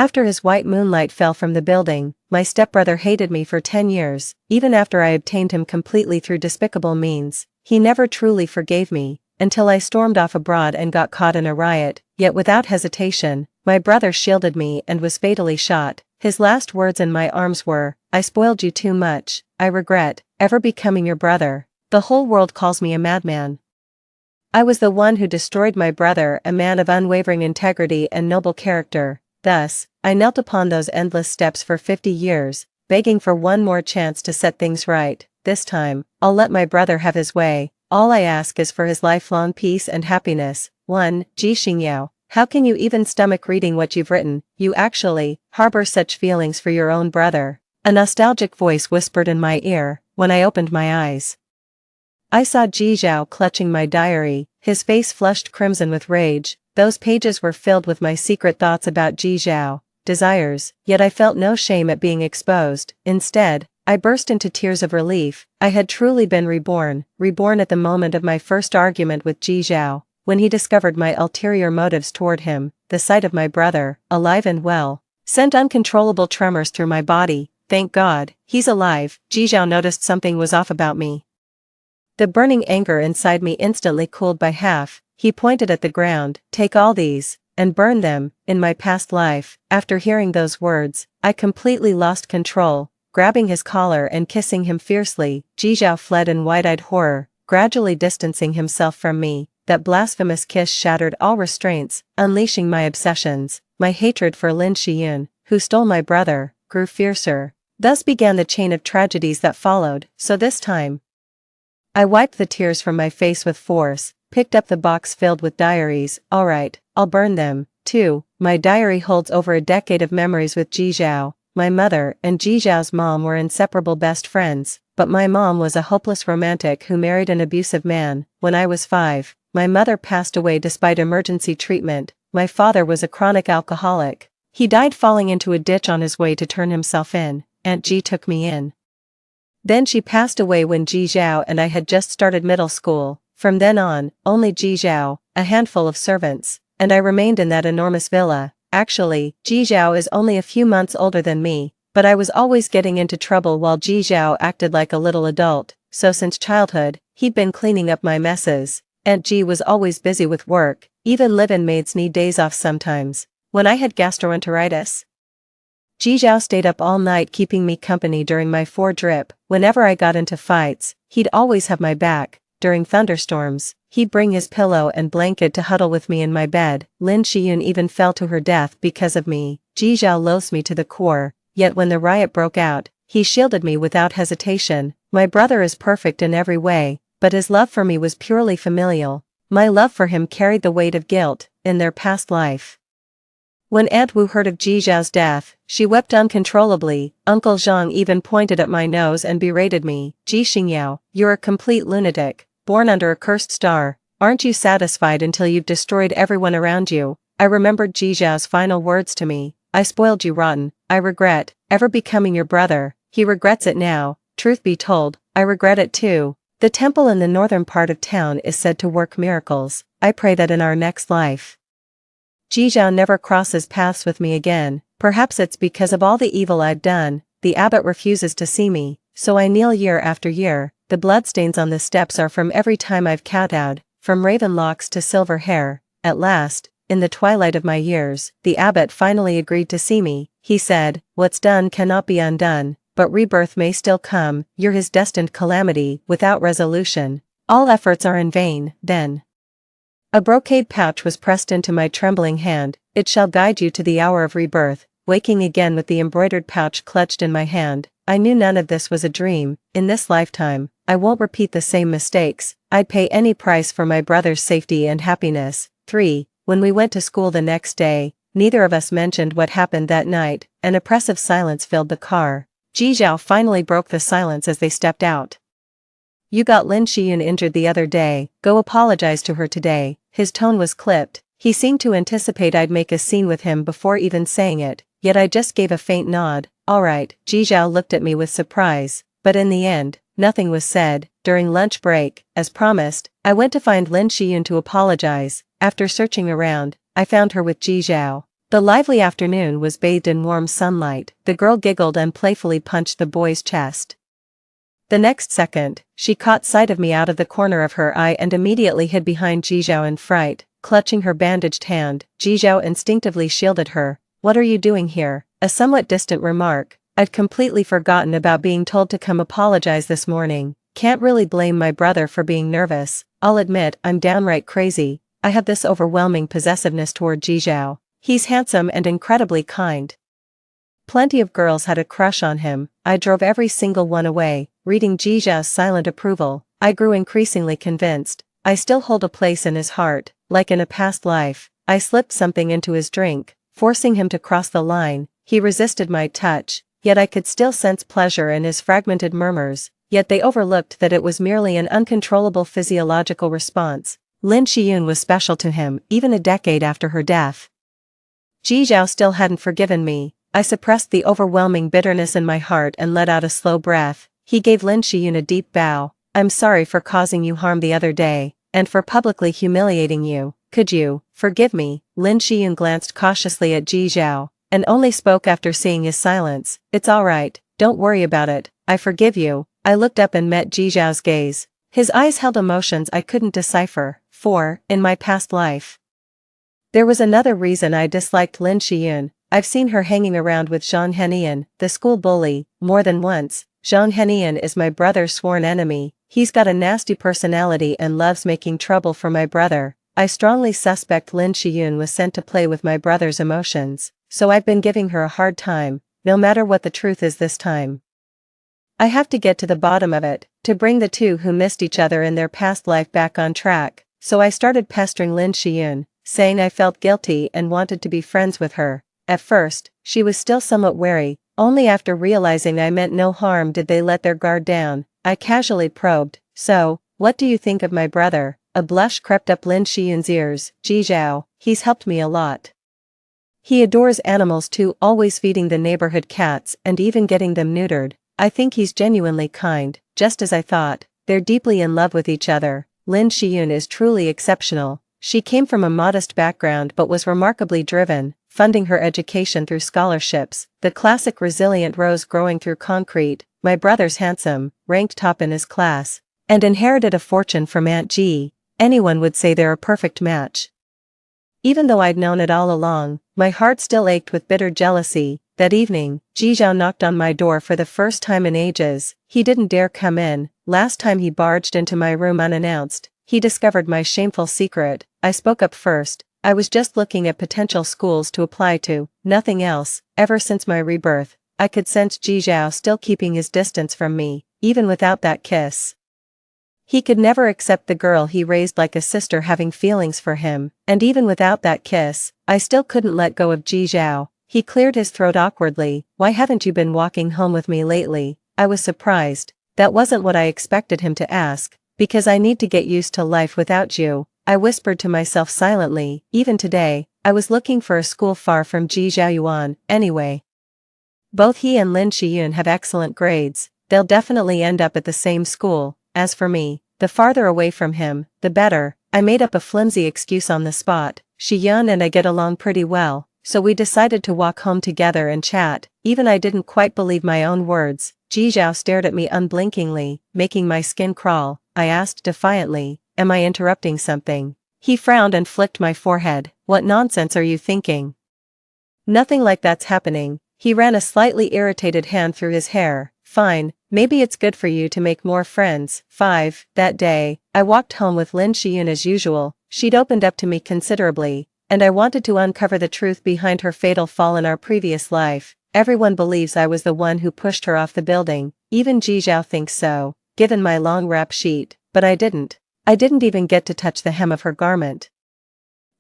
After his white moonlight fell from the building, my stepbrother hated me for 10 years, even after I obtained him completely through despicable means. He never truly forgave me, until I stormed off abroad and got caught in a riot, yet without hesitation, my brother shielded me and was fatally shot. His last words in my arms were, "I spoiled you too much, I regret ever becoming your brother. The whole world calls me a madman." I was the one who destroyed my brother, a man of unwavering integrity and noble character. Thus, I knelt upon those endless steps for 50 years, begging for one more chance to set things right. This time, I'll let my brother have his way. All I ask is for his lifelong peace and happiness. 1. Ji Xingyao. How can you even stomach reading what you've written? You actually harbor such feelings for your own brother. A nostalgic voice whispered in my ear. When I opened my eyes, I saw Ji Zhao clutching my diary, his face flushed crimson with rage. Those pages were filled with my secret thoughts about Ji Zhao, desires, yet I felt no shame at being exposed. Instead, I burst into tears of relief. I had truly been reborn at the moment of my first argument with Ji Zhao. When he discovered my ulterior motives toward him, the sight of my brother, alive and well, sent uncontrollable tremors through my body. Thank God, he's alive. Ji Zhao noticed something was off about me. The burning anger inside me instantly cooled by half. He pointed at the ground. Take all these, and burn them. In my past life, after hearing those words, I completely lost control. Grabbing his collar and kissing him fiercely, Ji Zhao fled in wide-eyed horror, gradually distancing himself from me. That blasphemous kiss shattered all restraints, unleashing my obsessions. My hatred for Lin Shiyun, who stole my brother, grew fiercer. Thus began the chain of tragedies that followed. So this time, I wiped the tears from my face with force, picked up the box filled with diaries. Alright, I'll burn them. 2. My diary holds over a decade of memories with Ji Zhao. My mother and Ji Zhao's mom were inseparable best friends, but my mom was a hopeless romantic who married an abusive man. When I was 5, my mother passed away despite emergency treatment. My father was a chronic alcoholic. He died falling into a ditch on his way to turn himself in. Aunt Ji took me in. Then she passed away when Ji Zhao and I had just started middle school. From then on, only Ji Zhao, a handful of servants, and I remained in that enormous villa. Actually, Ji Zhao is only a few months older than me, but I was always getting into trouble while Ji Zhao acted like a little adult, so since childhood, he'd been cleaning up my messes. Aunt Ji was always busy with work, even live-in maids need days off sometimes. When I had gastroenteritis, Ji Zhao stayed up all night keeping me company during my 4-drip. Whenever I got into fights, he'd always have my back. During thunderstorms, he'd bring his pillow and blanket to huddle with me in my bed. Lin Shiyun even fell to her death because of me. Ji Zhao loathes me to the core, yet when the riot broke out, he shielded me without hesitation. My brother is perfect in every way, but his love for me was purely familial. My love for him carried the weight of guilt in their past life. When Aunt Wu heard of Ji Zhao's death, she wept uncontrollably. Uncle Zhang even pointed at my nose and berated me. Ji Xingyao, you're a complete lunatic, born under a cursed star. Aren't you satisfied until you've destroyed everyone around you? I remembered Ji Zhao's final words to me. I spoiled you rotten. I regret ever becoming your brother. He regrets it now. Truth be told, I regret it too. The temple in the northern part of town is said to work miracles. I pray that in our next life, Ji Zhao never crosses paths with me again. Perhaps it's because of all the evil I've done. The abbot refuses to see me, so I kneel year after year. The bloodstains on the steps are from every time I've kowtowed, from raven locks to silver hair. At last, in the twilight of my years, the abbot finally agreed to see me. He said, "What's done cannot be undone, but rebirth may still come. You're his destined calamity, without resolution. All efforts are in vain." Then a brocade pouch was pressed into my trembling hand. "It shall guide you to the hour of rebirth." Waking again with the embroidered pouch clutched in my hand, I knew none of this was a dream. In this lifetime, I won't repeat the same mistakes. I'd pay any price for my brother's safety and happiness. 3. When we went to school the next day, neither of us mentioned what happened that night. An oppressive silence filled the car. Ji Zhao finally broke the silence as they stepped out. "You got Lin Shiyun injured the other day. Go apologize to her today." His tone was clipped. He seemed to anticipate I'd make a scene with him before even saying it, yet I just gave a faint nod. "Alright." Ji Zhao looked at me with surprise, but in the end, nothing was said. During lunch break, as promised, I went to find Lin Shiyun to apologize. After searching around, I found her with Ji Zhao. The lively afternoon was bathed in warm sunlight. The girl giggled and playfully punched the boy's chest. The next second, she caught sight of me out of the corner of her eye and immediately hid behind Jizhao in fright, clutching her bandaged hand. Jizhao instinctively shielded her. "What are you doing here?" A somewhat distant remark. "I'd completely forgotten about being told to come apologize this morning. Can't really blame my brother for being nervous. I'll admit I'm downright crazy. I have this overwhelming possessiveness toward Jizhao. He's handsome and incredibly kind. Plenty of girls had a crush on him. I drove every single one away." Reading Jizhao's silent approval, I grew increasingly convinced. I still hold a place in his heart, like in a past life. I slipped something into his drink, forcing him to cross the line. He resisted my touch, yet I could still sense pleasure in his fragmented murmurs, yet they overlooked that it was merely an uncontrollable physiological response. Lin Shiyun was special to him, even a decade after her death. Jizhao still hadn't forgiven me. I suppressed the overwhelming bitterness in my heart and let out a slow breath. He gave Lin Shiyun a deep bow. "I'm sorry for causing you harm the other day, and for publicly humiliating you. Could you forgive me?" Lin Shiyun glanced cautiously at Jizhao, and only spoke after seeing his silence. "It's all right, don't worry about it, I forgive you." I looked up and met Jizhao's gaze. His eyes held emotions I couldn't decipher. For, in my past life, there was another reason I disliked Lin Shiyun. I've seen her hanging around with Zhang Henian, the school bully, more than once. Zhang Henian is my brother's sworn enemy. He's got a nasty personality and loves making trouble for my brother. I strongly suspect Lin Shiyun was sent to play with my brother's emotions, so I've been giving her a hard time, no matter what the truth is this time. I have to get to the bottom of it, to bring the two who missed each other in their past life back on track, so I started pestering Lin Shiyun, saying I felt guilty and wanted to be friends with her. At first, she was still somewhat wary. Only after realizing I meant no harm did they let their guard down. I casually probed, "So, what do you think of my brother?" A blush crept up Lin Shiyun's ears. "Jizhao, he's helped me a lot. He adores animals too, always feeding the neighborhood cats and even getting them neutered. I think he's genuinely kind." Just as I thought. They're deeply in love with each other. Lin Shiyun is truly exceptional. She came from a modest background but was remarkably driven, funding her education through scholarships, the classic resilient rose growing through concrete. My brother's handsome, ranked top in his class, and inherited a fortune from Aunt G. Anyone would say they're a perfect match. Even though I'd known it all along, my heart still ached with bitter jealousy. That evening, Jizhao knocked on my door for the first time in ages. He didn't dare come in. Last time he barged into my room unannounced. He discovered my shameful secret. I spoke up first. "I was just looking at potential schools to apply to, nothing else." Ever since my rebirth, I could sense Jizhao still keeping his distance from me, even without that kiss. He could never accept the girl he raised like a sister having feelings for him, and even without that kiss, I still couldn't let go of Jizhao. He cleared his throat awkwardly. "Why haven't you been walking home with me lately?" I was surprised. That wasn't what I expected him to ask. "Because I need to get used to life without you," I whispered to myself silently. Even today, I was looking for a school far from Jizhaoyuan. Anyway, both he and Lin Shiyun have excellent grades. They'll definitely end up at the same school. As for me, the farther away from him, the better. I made up a flimsy excuse on the spot. Shiyun and I get along pretty well, so we decided to walk home together and chat. Even I didn't quite believe my own words. Jizhao stared at me unblinkingly, making my skin crawl. I asked defiantly, "Am I interrupting something?" He frowned and flicked my forehead. "What nonsense are you thinking? Nothing like that's happening." He ran a slightly irritated hand through his hair. "Fine, maybe it's good for you to make more friends." 5. That day, I walked home with Lin Shiyun as usual. She'd opened up to me considerably, and I wanted to uncover the truth behind her fatal fall in our previous life. Everyone believes I was the one who pushed her off the building. Even Jizhao thinks so, given my long rap sheet, but I didn't. I didn't even get to touch the hem of her garment.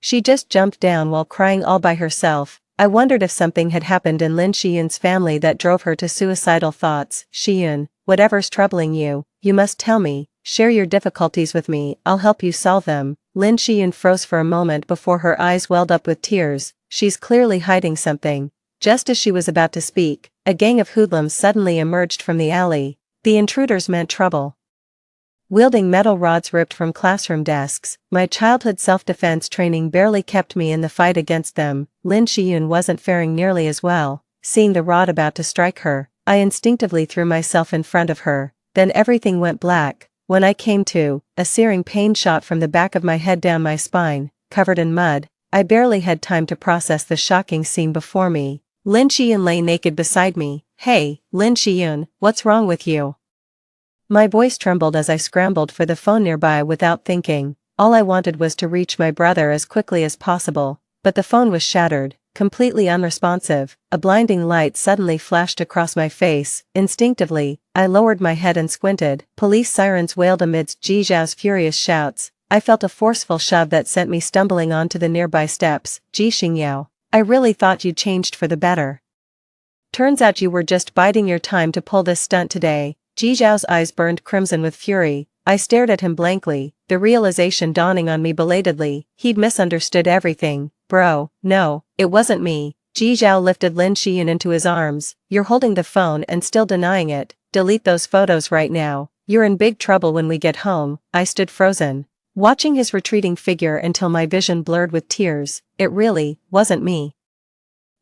She just jumped down while crying all by herself. I wondered if something had happened in Lin Shiyun's family that drove her to suicidal thoughts. "Shiyun, whatever's troubling you, you must tell me. Share your difficulties with me, I'll help you solve them." Lin Shiyun froze for a moment before her eyes welled up with tears. She's clearly hiding something. Just as she was about to speak, a gang of hoodlums suddenly emerged from the alley. The intruders meant trouble. wielding metal rods ripped from classroom desks. My childhood self-defense training barely kept me in the fight against them. Lin Shiyun wasn't faring nearly as well. Seeing the rod about to strike her, I instinctively threw myself in front of her. Then everything went black. When I came to, a searing pain shot from the back of my head down my spine, covered in mud. I barely had time to process the shocking scene before me. Lin Shiyun lay naked beside me. "Hey, Lin Shiyun, what's wrong with you?" My voice trembled as I scrambled for the phone nearby without thinking. All I wanted was to reach my brother as quickly as possible, but the phone was shattered, completely unresponsive. A blinding light suddenly flashed across my face. Instinctively, I lowered my head and squinted. Police sirens wailed amidst Ji Zhao's furious shouts. I felt a forceful shove that sent me stumbling onto the nearby steps. "Ji Xingyao, I really thought you'd changed for the better. Turns out you were just biding your time to pull this stunt today." Ji Zhao's eyes burned crimson with fury. I stared at him blankly, the realization dawning on me belatedly. He'd misunderstood everything. "Bro, no, it wasn't me." Ji Zhao lifted Lin Shiyun into his arms. "You're holding the phone and still denying it. Delete those photos right now. You're in big trouble when we get home." I stood frozen, watching his retreating figure until my vision blurred with tears. It really wasn't me.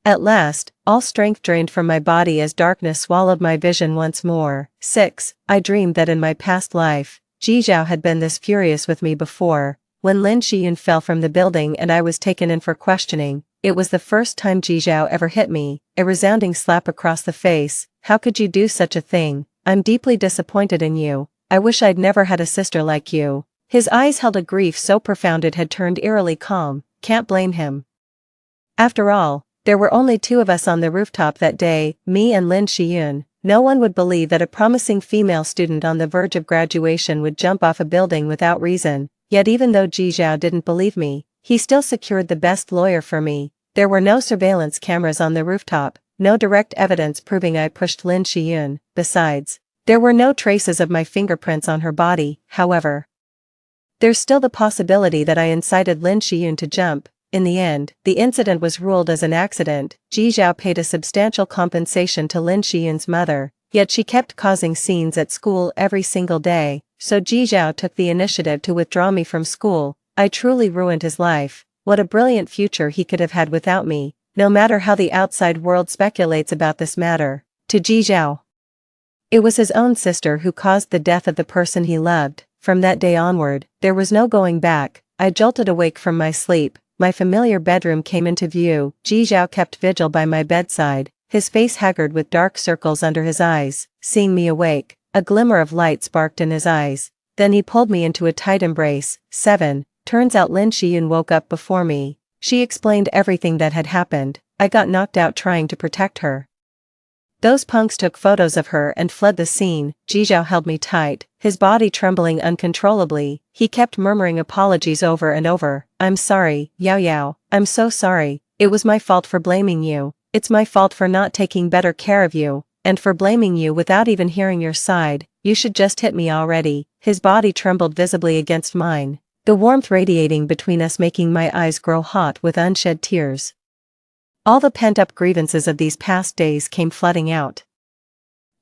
At last, all strength drained from my body as darkness swallowed my vision once more. 6. I dreamed that in my past life, Ji Zhao had been this furious with me before. When Lin Shiyun fell from the building and I was taken in for questioning, it was the first time Ji Zhao ever hit me, a resounding slap across the face. "How could you do such a thing? I'm deeply disappointed in you. I wish I'd never had a sister like you." His eyes held a grief so profound it had turned eerily calm. Can't blame him. After all, there were only two of us on the rooftop that day, me and Lin Shiyun. No one would believe that a promising female student on the verge of graduation would jump off a building without reason. Yet even though Ji Zhao didn't believe me, he still secured the best lawyer for me. There were no surveillance cameras on the rooftop, no direct evidence proving I pushed Lin Shiyun. Besides, there were no traces of my fingerprints on her body. However, there's still the possibility that I incited Lin Shiyun to jump. In the end, the incident was ruled as an accident. Ji Zhao paid a substantial compensation to Lin Shiyun's mother, yet she kept causing scenes at school every single day, so Ji Zhao took the initiative to withdraw me from school. I truly ruined his life. What a brilliant future he could have had without me, no matter how the outside world speculates about this matter. To Ji Zhao, it was his own sister who caused the death of the person he loved. From that day onward, there was no going back. I jolted awake from my sleep. My familiar bedroom came into view. Ji Zhao kept vigil by my bedside, his face haggard with dark circles under his eyes. Seeing me awake, a glimmer of light sparked in his eyes. Then he pulled me into a tight embrace. 7. Turns out Lin Shiyun woke up before me. She explained everything that had happened. I got knocked out trying to protect her. Those punks took photos of her and fled the scene. Ji Zhao held me tight, his body trembling uncontrollably. He kept murmuring apologies over and over. "I'm sorry, Yao Yao. I'm so sorry. It was my fault for blaming you. It's my fault for not taking better care of you, and for blaming you without even hearing your side. You should just hit me already." His body trembled visibly against mine, the warmth radiating between us making my eyes grow hot with unshed tears. All the pent-up grievances of these past days came flooding out.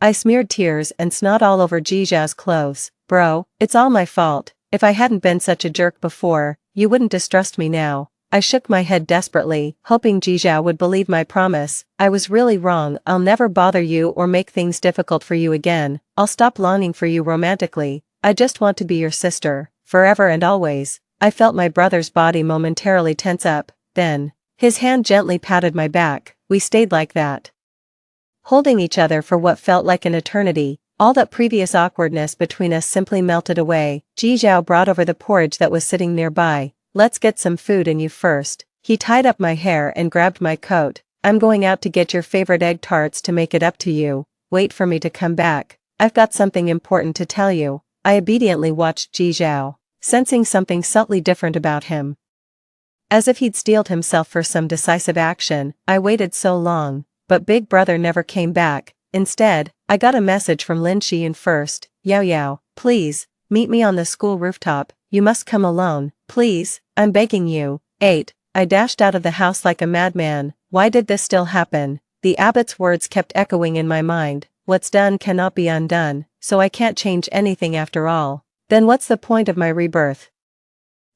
I smeared tears and snot all over Ji Zhao's clothes. "Bro, it's all my fault. If I hadn't been such a jerk before, you wouldn't distrust me now." I shook my head desperately, hoping Ji Zhao would believe my promise. "I was really wrong. I'll never bother you or make things difficult for you again. I'll stop longing for you romantically. I just want to be your sister, forever and always." I felt my brother's body momentarily tense up. Then, his hand gently patted my back. We stayed like that, holding each other for what felt like an eternity. All that previous awkwardness between us simply melted away. Ji Zhao brought over the porridge that was sitting nearby. "Let's get some food and you first." He tied up my hair and grabbed my coat. "I'm going out to get your favorite egg tarts to make it up to you. Wait for me to come back. I've got something important to tell you." I obediently watched Ji Zhao, sensing something subtly different about him. As if he'd steeled himself for some decisive action. I waited so long, but Big Brother never came back. Instead, I got a message from Lin Shiyun first. "Yao Yao, please, meet me on the school rooftop. You must come alone, please, I'm begging you." 8. I dashed out of the house like a madman. Why did this still happen? The abbot's words kept echoing in my mind. What's done cannot be undone, so I can't change anything after all. Then what's the point of my rebirth?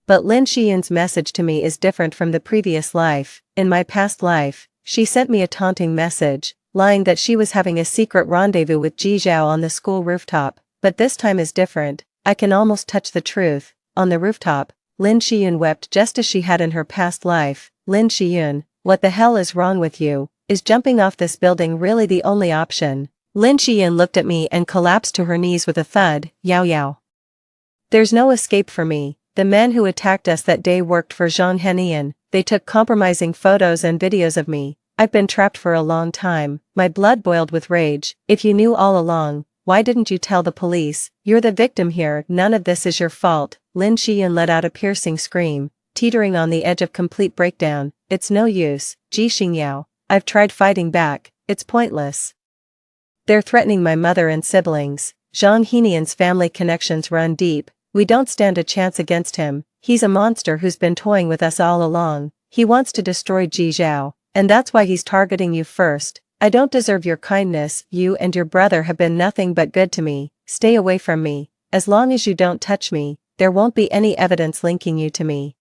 But Lin Shiyun's message to me is different from the previous life. In my past life, she sent me a taunting message, lying that she was having a secret rendezvous with Ji Zhao on the school rooftop, but this time is different. I can almost touch the truth. On the rooftop, Lin Shiyun wept just as she had in her past life. Lin Shiyun, what the hell is wrong with you? Is jumping off this building really the only option? Lin Shiyun looked at me and collapsed to her knees with a thud. Yao yao. There's no escape for me. The men who attacked us that day worked for Zhang Henian. They took compromising photos and videos of me. I've been trapped for a long time. My blood boiled with rage. If you knew all along, why didn't you tell the police? You're the victim here. None of this is your fault. Lin Shiyun let out a piercing scream, teetering on the edge of complete breakdown. It's no use, Ji Xingyao. I've tried fighting back. It's pointless. They're threatening my mother and siblings. Zhang Henian's family connections run deep. We don't stand a chance against him. He's a monster who's been toying with us all along. He wants to destroy Ji Zhao, and that's why he's targeting you first. I don't deserve your kindness. You and your brother have been nothing but good to me. Stay away from me. As long as you don't touch me, there won't be any evidence linking you to me.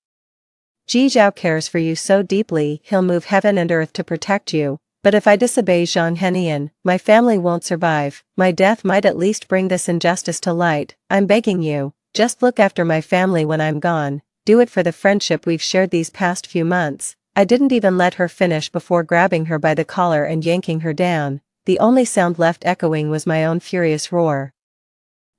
Ji Zhao cares for you so deeply, he'll move heaven and earth to protect you. But if I disobey Zhang Henian, my family won't survive. My death might at least bring this injustice to light. I'm begging you. Just look after my family when I'm gone. Do it for the friendship we've shared these past few months. I didn't even let her finish before grabbing her by the collar and yanking her down. The only sound left echoing was my own furious roar.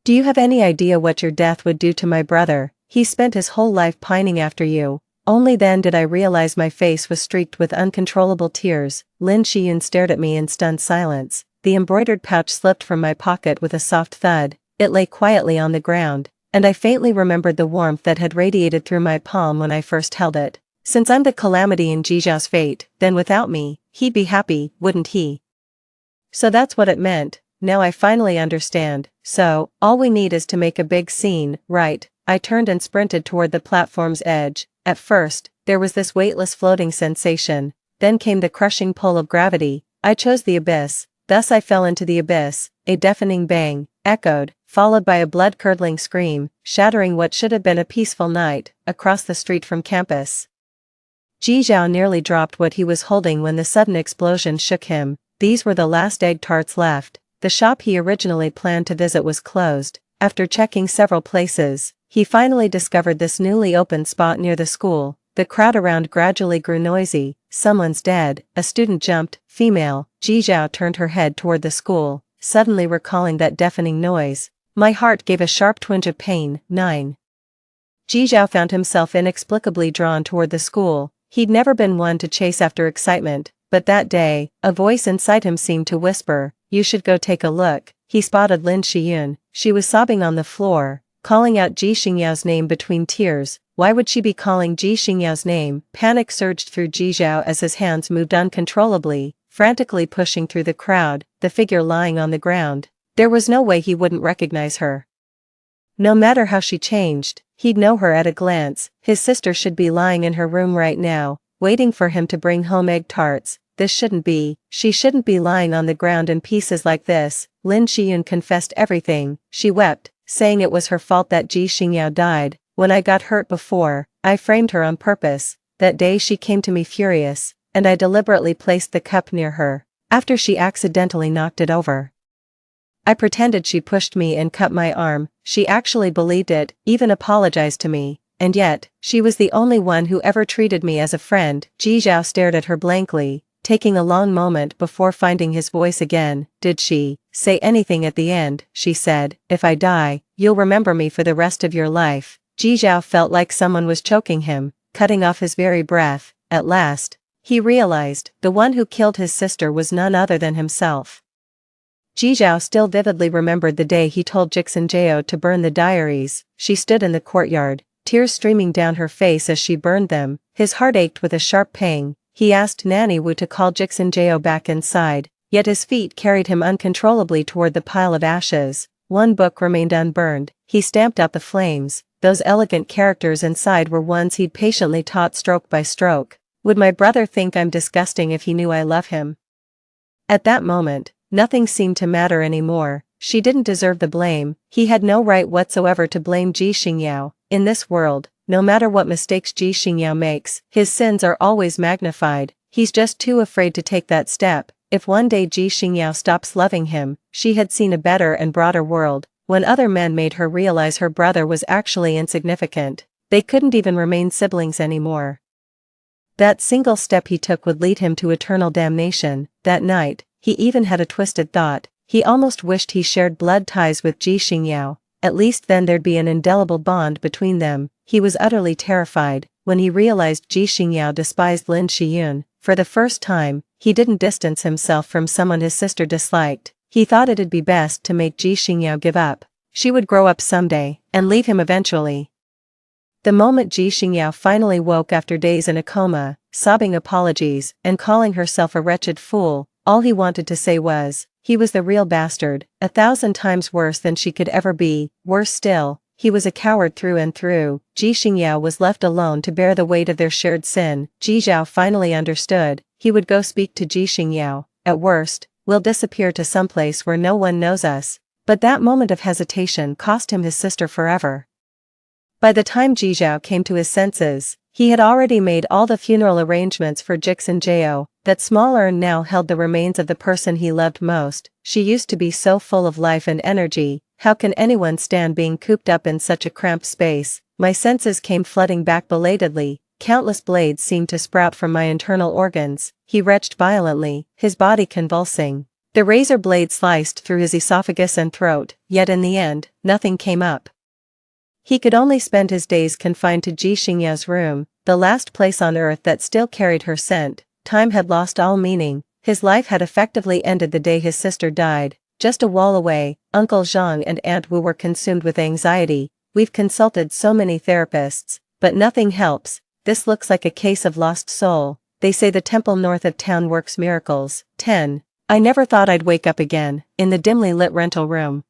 Do you have any idea what your death would do to my brother? He spent his whole life pining after you. Only then did I realize my face was streaked with uncontrollable tears. Lin Shiyun stared at me in stunned silence. The embroidered pouch slipped from my pocket with a soft thud. It lay quietly on the ground, and I faintly remembered the warmth that had radiated through my palm when I first held it. Since I'm the calamity in Ji Zhao's fate, then without me, he'd be happy, wouldn't he? So that's what it meant. Now I finally understand. So, all we need is to make a big scene, right? I turned and sprinted toward the platform's edge. At first, there was this weightless floating sensation. Then came the crushing pull of gravity. I chose the abyss. Thus I fell into the abyss. A deafening bang echoed, followed by a blood-curdling scream, shattering what should have been a peaceful night, across the street from campus. Ji Zhao nearly dropped what he was holding when the sudden explosion shook him. These were the last egg tarts left. The shop he originally planned to visit was closed. After checking several places, he finally discovered this newly opened spot near the school. The crowd around gradually grew noisy. Someone's dead. A student jumped. Female. Ji Zhao turned her head toward the school, suddenly recalling that deafening noise. My heart gave a sharp twinge of pain. 9. Ji Zhao found himself inexplicably drawn toward the school. He'd never been one to chase after excitement, but that day, a voice inside him seemed to whisper, "You should go take a look." He spotted Lin Shiyun. She was sobbing on the floor, calling out Ji Xingyao's name between tears. Why would she be calling Ji Xingyao's name? Panic surged through Ji Zhao as his hands moved uncontrollably, frantically pushing through the crowd, the figure lying on the ground. There was no way he wouldn't recognize her. No matter how she changed, he'd know her at a glance. His sister should be lying in her room right now, waiting for him to bring home egg tarts. This shouldn't be. She shouldn't be lying on the ground in pieces like this. Lin Shiyun confessed everything. She wept, saying it was her fault that Ji Xingyao died. When I got hurt before, I framed her on purpose. That day she came to me furious, and I deliberately placed the cup near her, after she accidentally knocked it over. I pretended she pushed me and cut my arm. She actually believed it, even apologized to me, and yet, she was the only one who ever treated me as a friend. Ji Zhao stared at her blankly, taking a long moment before finding his voice again. Did she say anything at the end? She said, "If I die, you'll remember me for the rest of your life." Ji Zhao felt like someone was choking him, cutting off his very breath. At last, he realized the one who killed his sister was none other than himself. Ji Zhao still vividly remembered the day he told Jixinjao to burn the diaries. She stood in the courtyard, tears streaming down her face as she burned them. His heart ached with a sharp pang. He asked Nanny Wu to call Jixinjao back inside, yet his feet carried him uncontrollably toward the pile of ashes. One book remained unburned. He stamped out the flames. Those elegant characters inside were ones he'd patiently taught stroke by stroke. Would my brother think I'm disgusting if he knew I love him? At that moment, nothing seemed to matter anymore. she didn't deserve the blame. He had no right whatsoever to blame Ji Xingyao. In this world, no matter what mistakes Ji Xingyao makes, his sins are always magnified. He's just too afraid to take that step. If one day Ji Xingyao stops loving him, she had seen a better and broader world. When other men made her realize her brother was actually insignificant, they couldn't even remain siblings anymore. That single step he took would lead him to eternal damnation. That night, he even had a twisted thought. He almost wished he shared blood ties with Ji Xingyao. At least then there'd be an indelible bond between them. He was utterly terrified when he realized Ji Xingyao despised Lin Shiyun. For the first time, he didn't distance himself from someone his sister disliked. He thought it'd be best to make Ji Xingyao give up. She would grow up someday, and leave him eventually. The moment Ji Xingyao finally woke after days in a coma, sobbing apologies, and calling herself a wretched fool, all he wanted to say was, he was the real bastard, 1,000 times worse than she could ever be. Worse still, he was a coward through and through. Ji Xingyao was left alone to bear the weight of their shared sin. Ji Zhao finally understood. He would go speak to Ji Xingyao. At worst, we'll disappear to someplace where no one knows us. But that moment of hesitation cost him his sister forever. By the time Ji Zhao came to his senses, he had already made all the funeral arrangements for Jix and Jao. That small urn now held the remains of the person he loved most. She used to be so full of life and energy. How can anyone stand being cooped up in such a cramped space? My senses came flooding back belatedly. Countless blades seemed to sprout from my internal organs. He retched violently, his body convulsing. The razor blade sliced through his esophagus and throat, yet in the end, nothing came up. He could only spend his days confined to Ji Xingyao's room, the last place on earth that still carried her scent. Time had lost all meaning. His life had effectively ended the day his sister died. Just a wall away, Uncle Zhang and Aunt Wu were consumed with anxiety. We've consulted so many therapists, but nothing helps. This looks like a case of lost soul. They say the temple north of town works miracles. 10. I never thought I'd wake up again, in the dimly lit rental room.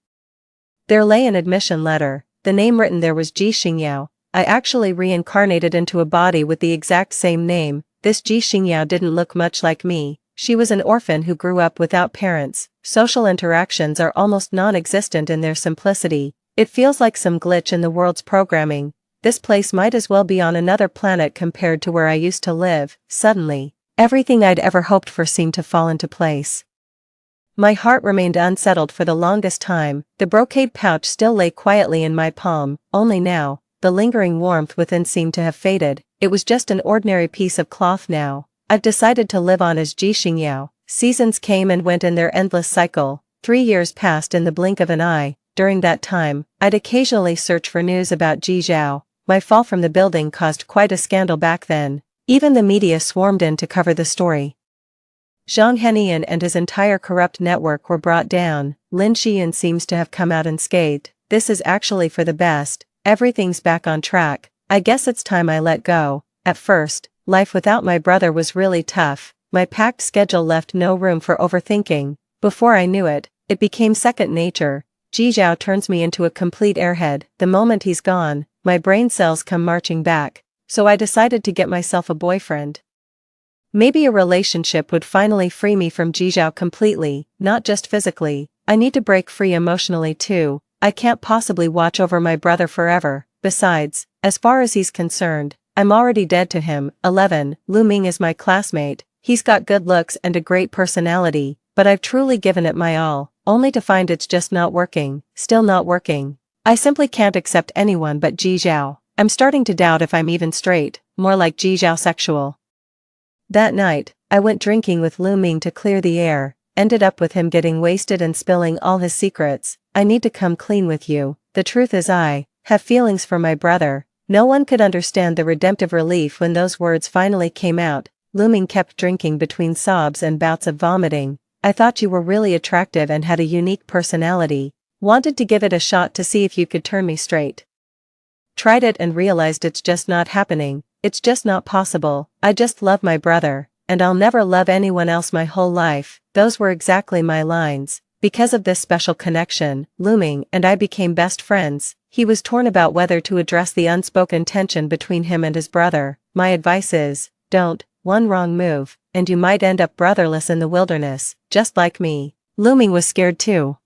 There lay an admission letter. The name written there was Ji Xingyao. I actually reincarnated into a body with the exact same name. This Ji Xingyao didn't look much like me. She was an orphan who grew up without parents. Social interactions are almost non-existent in their simplicity. It feels like some glitch in the world's programming. This place might as well be on another planet compared to where I used to live. Suddenly, everything I'd ever hoped for seemed to fall into place. My heart remained unsettled for the longest time. The brocade pouch still lay quietly in my palm, only now, the lingering warmth within seemed to have faded. It was just an ordinary piece of cloth now. I've decided to live on as Ji Xingyao. Seasons came and went in their endless cycle. 3 years passed in the blink of an eye. During that time, I'd occasionally search for news about Ji Zhao. My fall from the building caused quite a scandal back then. Even the media swarmed in to cover the story. Zhang Henian and his entire corrupt network were brought down. Lin Xiyan seems to have come out unscathed. This is actually for the best. Everything's back on track. I guess it's time I let go. At first, life without my brother was really tough. My packed schedule left no room for overthinking. Before I knew it, it became second nature. Ji Zhao turns me into a complete airhead. The moment he's gone, my brain cells come marching back. So I decided to get myself a boyfriend. Maybe a relationship would finally free me from Ji Zhao completely, not just physically. I need to break free emotionally too. I can't possibly watch over my brother forever. Besides, as far as he's concerned, I'm already dead to him. 11. Lu Ming is my classmate. He's got good looks and a great personality, but I've truly given it my all, only to find it's just not working. Still not working. I simply can't accept anyone but Ji Zhao. I'm starting to doubt if I'm even straight, more like Ji Zhao sexual. That night, I went drinking with Lu Ming to clear the air, ended up with him getting wasted and spilling all his secrets. I need to come clean with you. The truth is I have feelings for my brother. No one could understand the redemptive relief when those words finally came out. Lu Ming kept drinking between sobs and bouts of vomiting. I thought you were really attractive and had a unique personality. Wanted to give it a shot to see if you could turn me straight. Tried it and realized it's just not happening. It's just not possible. I just love my brother, and I'll never love anyone else my whole life. Those were exactly my lines. Because of this special connection, Lu Ming and I became best friends. He was torn about whether to address the unspoken tension between him and his brother. My advice is, don't. One wrong move, and you might end up brotherless in the wilderness, just like me. Lu Ming was scared too.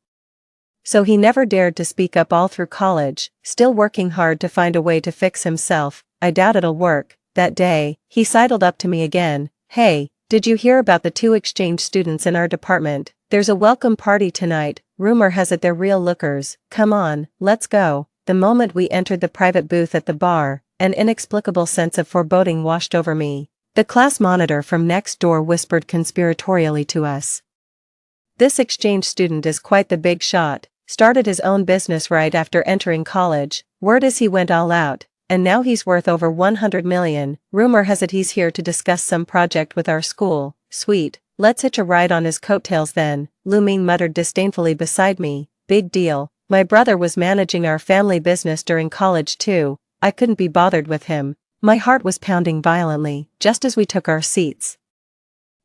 So he never dared to speak up all through college, still working hard to find a way to fix himself. I doubt it'll work. That day, he sidled up to me again. Hey, did you hear about the 2 exchange students in our department? There's a welcome party tonight. Rumor has it they're real lookers. Come on, let's go. The moment we entered the private booth at the bar, an inexplicable sense of foreboding washed over me. The class monitor from next door whispered conspiratorially to us. This exchange student is quite the big shot, started his own business right after entering college. Word is he went all out, and now he's worth over 100 million. Rumor has it he's here to discuss some project with our school. Sweet, let's hitch a ride on his coattails then, Lu Ming muttered disdainfully beside me. Big deal. My brother was managing our family business during college too. I couldn't be bothered with him. My heart was pounding violently, just as we took our seats.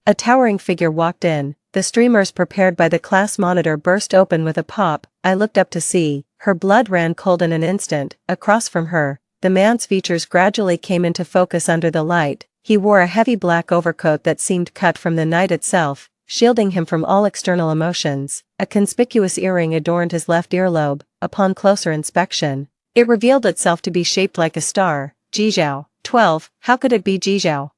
A towering figure walked in. The streamers prepared by the class monitor burst open with a pop. I looked up to see. Her blood ran cold in an instant. Across from her, the man's features gradually came into focus under the light. He wore a heavy black overcoat that seemed cut from the night itself, shielding him from all external emotions. A conspicuous earring adorned his left earlobe. Upon closer inspection, it revealed itself to be shaped like a star. Jizhao, 12, how could it be Jizhao?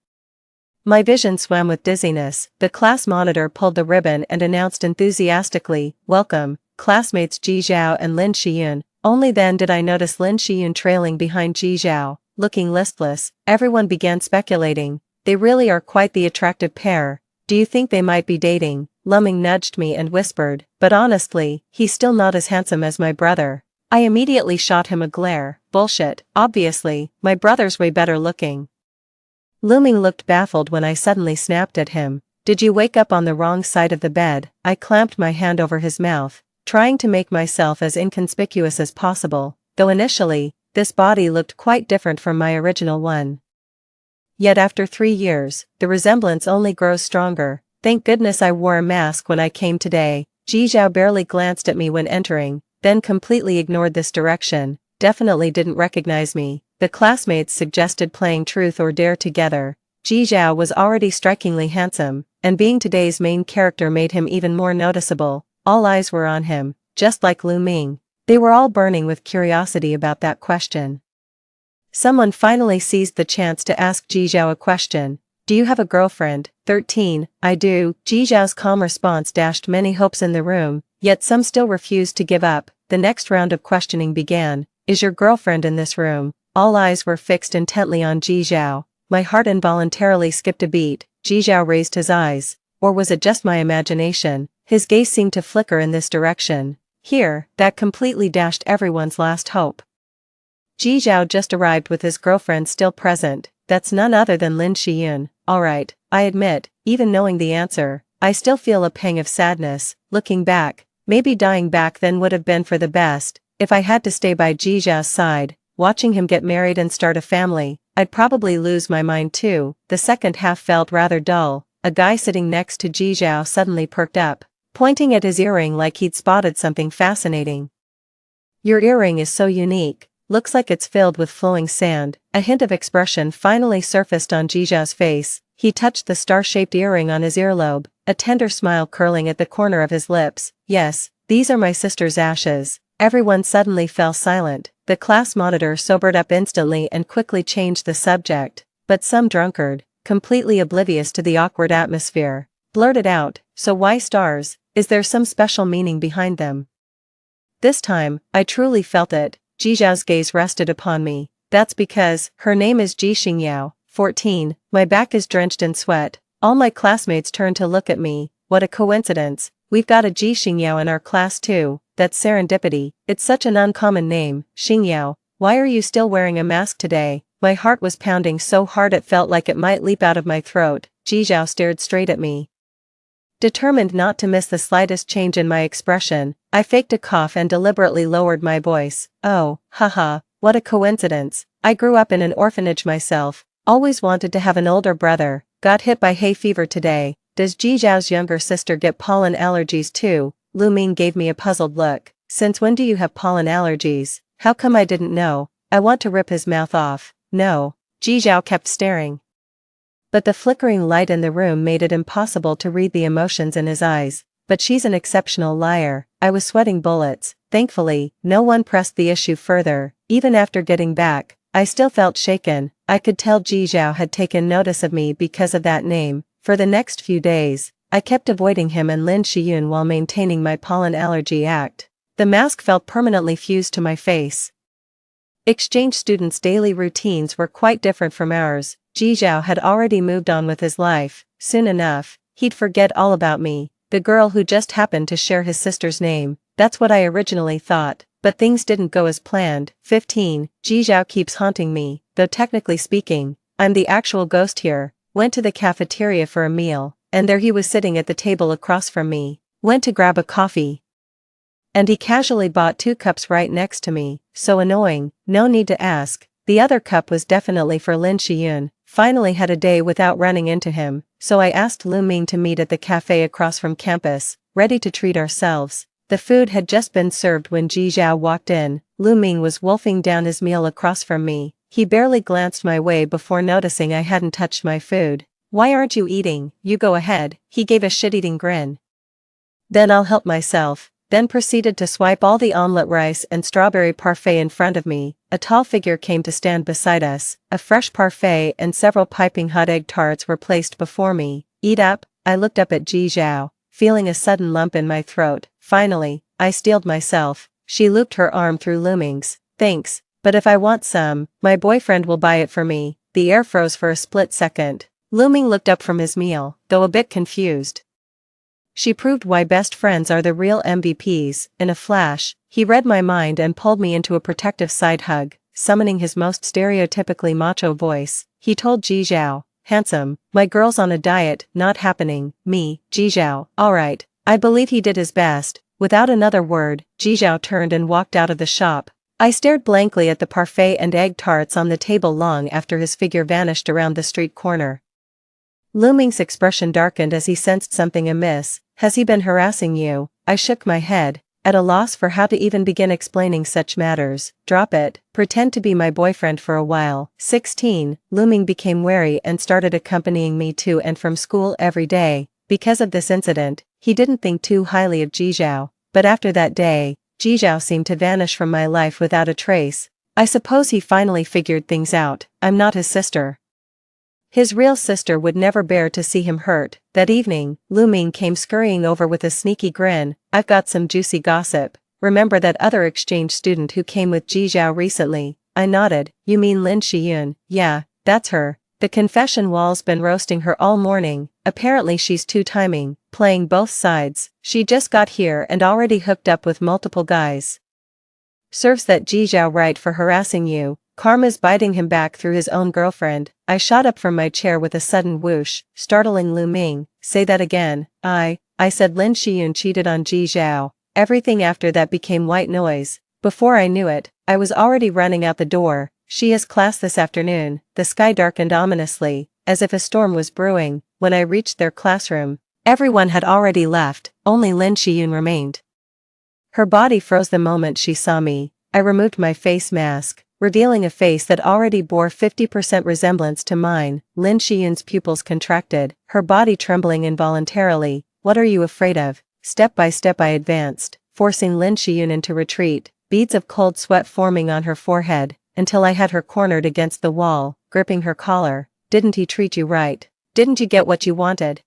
My vision swam with dizziness. The class monitor pulled the ribbon and announced enthusiastically, "Welcome, classmates Jizhao and Lin Shiyun." Only then did I notice Lin Shiyun trailing behind Jizhao, looking listless. Everyone began speculating. They really are quite the attractive pair. Do you think they might be dating? Lu Ming nudged me and whispered, but honestly, he's still not as handsome as my brother. I immediately shot him a glare. Bullshit, obviously, my brother's way better looking. Lu Ming looked baffled when I suddenly snapped at him. Did you wake up on the wrong side of the bed? I clamped my hand over his mouth, trying to make myself as inconspicuous as possible, though initially, this body looked quite different from my original one. Yet after 3 years, the resemblance only grows stronger. Thank goodness I wore a mask when I came today. Jizhao barely glanced at me when entering, then completely ignored this direction. Definitely didn't recognize me. The classmates suggested playing truth or dare together. Jizhao was already strikingly handsome, and being today's main character made him even more noticeable. All eyes were on him, just like Lu Ming. They were all burning with curiosity about that question. Someone finally seized the chance to ask Jizhao a question. Do you have a girlfriend? 13, I do. Jizhao's calm response dashed many hopes in the room, yet some still refused to give up. The next round of questioning began. Is your girlfriend in this room? All eyes were fixed intently on Jizhao. My heart involuntarily skipped a beat. Jizhao raised his eyes. Or was it just my imagination? His gaze seemed to flicker in this direction. Here, that completely dashed everyone's last hope. Jizhao just arrived with his girlfriend still present. That's none other than Lin Shiyun. Alright, I admit, even knowing the answer, I still feel a pang of sadness. Looking back, maybe dying back then would have been for the best. If I had to stay by Jizhao's side, watching him get married and start a family, I'd probably lose my mind too. The second half felt rather dull. A guy sitting next to Jizhao suddenly perked up, pointing at his earring like he'd spotted something fascinating. Your earring is so unique. Looks like it's filled with flowing sand. A hint of expression finally surfaced on Jizhao's face. He touched the star-shaped earring on his earlobe, a tender smile curling at the corner of his lips. Yes, these are my sister's ashes. Everyone suddenly fell silent. The class monitor sobered up instantly and quickly changed the subject. But some drunkard, completely oblivious to the awkward atmosphere, blurted out, so why stars? Is there some special meaning behind them? This time, I truly felt it. Jizhao's gaze rested upon me. That's because, her name is Ji Xingyao, 14, my back is drenched in sweat. All my classmates turned to look at me. What a coincidence, we've got a Ji Xingyao in our class too. That's serendipity. It's such an uncommon name. Xingyao, why are you still wearing a mask today? My heart was pounding so hard it felt like it might leap out of my throat. Jizhao stared straight at me. Determined not to miss the slightest change in my expression, I faked a cough and deliberately lowered my voice. Oh, haha, what a coincidence. I grew up in an orphanage myself, always wanted to have an older brother, got hit by hay fever today. Does Jizhao's younger sister get pollen allergies too? Lu Ming gave me a puzzled look. Since when do you have pollen allergies? How come I didn't know? I want to rip his mouth off. No. Jizhao kept staring. But the flickering light in the room made it impossible to read the emotions in his eyes. but she's an exceptional liar. I was sweating bullets. Thankfully, no one pressed the issue further. Even after getting back, I still felt shaken. I could tell Ji Zhao had taken notice of me because of that name. For the next few days, I kept avoiding him and Lin Shiyun while maintaining my pollen allergy act. The mask felt permanently fused to my face. Exchange students' daily routines were quite different from ours. Ji Zhao had already moved on with his life. Soon enough, he'd forget all about me, the girl who just happened to share his sister's name. That's what I originally thought, but things didn't go as planned. 15. Ji Zhao keeps haunting me, though technically speaking, I'm the actual ghost here. Went to the cafeteria for a meal, and there he was sitting at the table across from me. Went to grab a coffee, and he casually bought 2 cups right next to me. So annoying, no need to ask. The other cup was definitely for Lin Shiyun. Finally had a day without running into him, so I asked Lu Ming to meet at the cafe across from campus, ready to treat ourselves. The food had just been served when Ji Zhao walked in. Lu Ming was wolfing down his meal across from me. He barely glanced my way before noticing I hadn't touched my food. "Why aren't you eating? You go ahead," he gave a shit-eating grin. "Then I'll help myself." Then proceeded to swipe all the omelette rice and strawberry parfait in front of me. A tall figure came to stand beside us. A fresh parfait and several piping hot egg tarts were placed before me. "Eat up." I looked up at Ji Zhao, feeling a sudden lump in my throat. Finally, I steeled myself. She looped her arm through Lu Ming's. "Thanks, but if I want some, my boyfriend will buy it for me." The air froze for a split second. Lu Ming looked up from his meal, though a bit confused. She proved why best friends are the real MVPs. In a flash, he read my mind and pulled me into a protective side hug. Summoning his most stereotypically macho voice, he told Ji Zhao, "Handsome, my girl's on a diet, not happening." Me, Ji Zhao, alright. I believe he did his best. Without another word, Ji Zhao turned and walked out of the shop. I stared blankly at the parfait and egg tarts on the table long after his figure vanished around the street corner. Lu Ming's expression darkened as he sensed something amiss. "Has he been harassing you?" I shook my head, at a loss for how to even begin explaining such matters. "Drop it, pretend to be my boyfriend for a while." 16. Lu Ming became wary and started accompanying me to and from school every day. Because of this incident, he didn't think too highly of Ji Zhao, but after that day, Ji Zhao seemed to vanish from my life without a trace. I suppose he finally figured things out. I'm not his sister. His real sister would never bear to see him hurt. That evening, Lu Ming came scurrying over with a sneaky grin. "I've got some juicy gossip. Remember that other exchange student who came with Ji Zhao recently?" I nodded. "You mean Lin Shiyun?" "Yeah, that's her. The confession wall's been roasting her all morning. Apparently she's two-timing, playing both sides. She just got here and already hooked up with multiple guys. Serves that Ji Zhao right for harassing you. Karma's biting him back through his own girlfriend." I shot up from my chair with a sudden whoosh, startling Lu Ming. "Say that again." I said Lin Shiyun cheated on Ji Zhao. Everything after that became white noise. Before I knew it, I was already running out the door. "She has class this afternoon." The sky darkened ominously, as if a storm was brewing. When I reached their classroom, everyone had already left, only Lin Shiyun remained. Her body froze the moment she saw me. I removed my face mask, revealing a face that already bore 50% resemblance to mine. Lin Shiyun's pupils contracted, her body trembling involuntarily. "What are you afraid of?" Step by step I advanced, forcing Lin Shiyun into retreat, beads of cold sweat forming on her forehead, until I had her cornered against the wall, gripping her collar. "Didn't he treat you right? Didn't you get what you wanted?"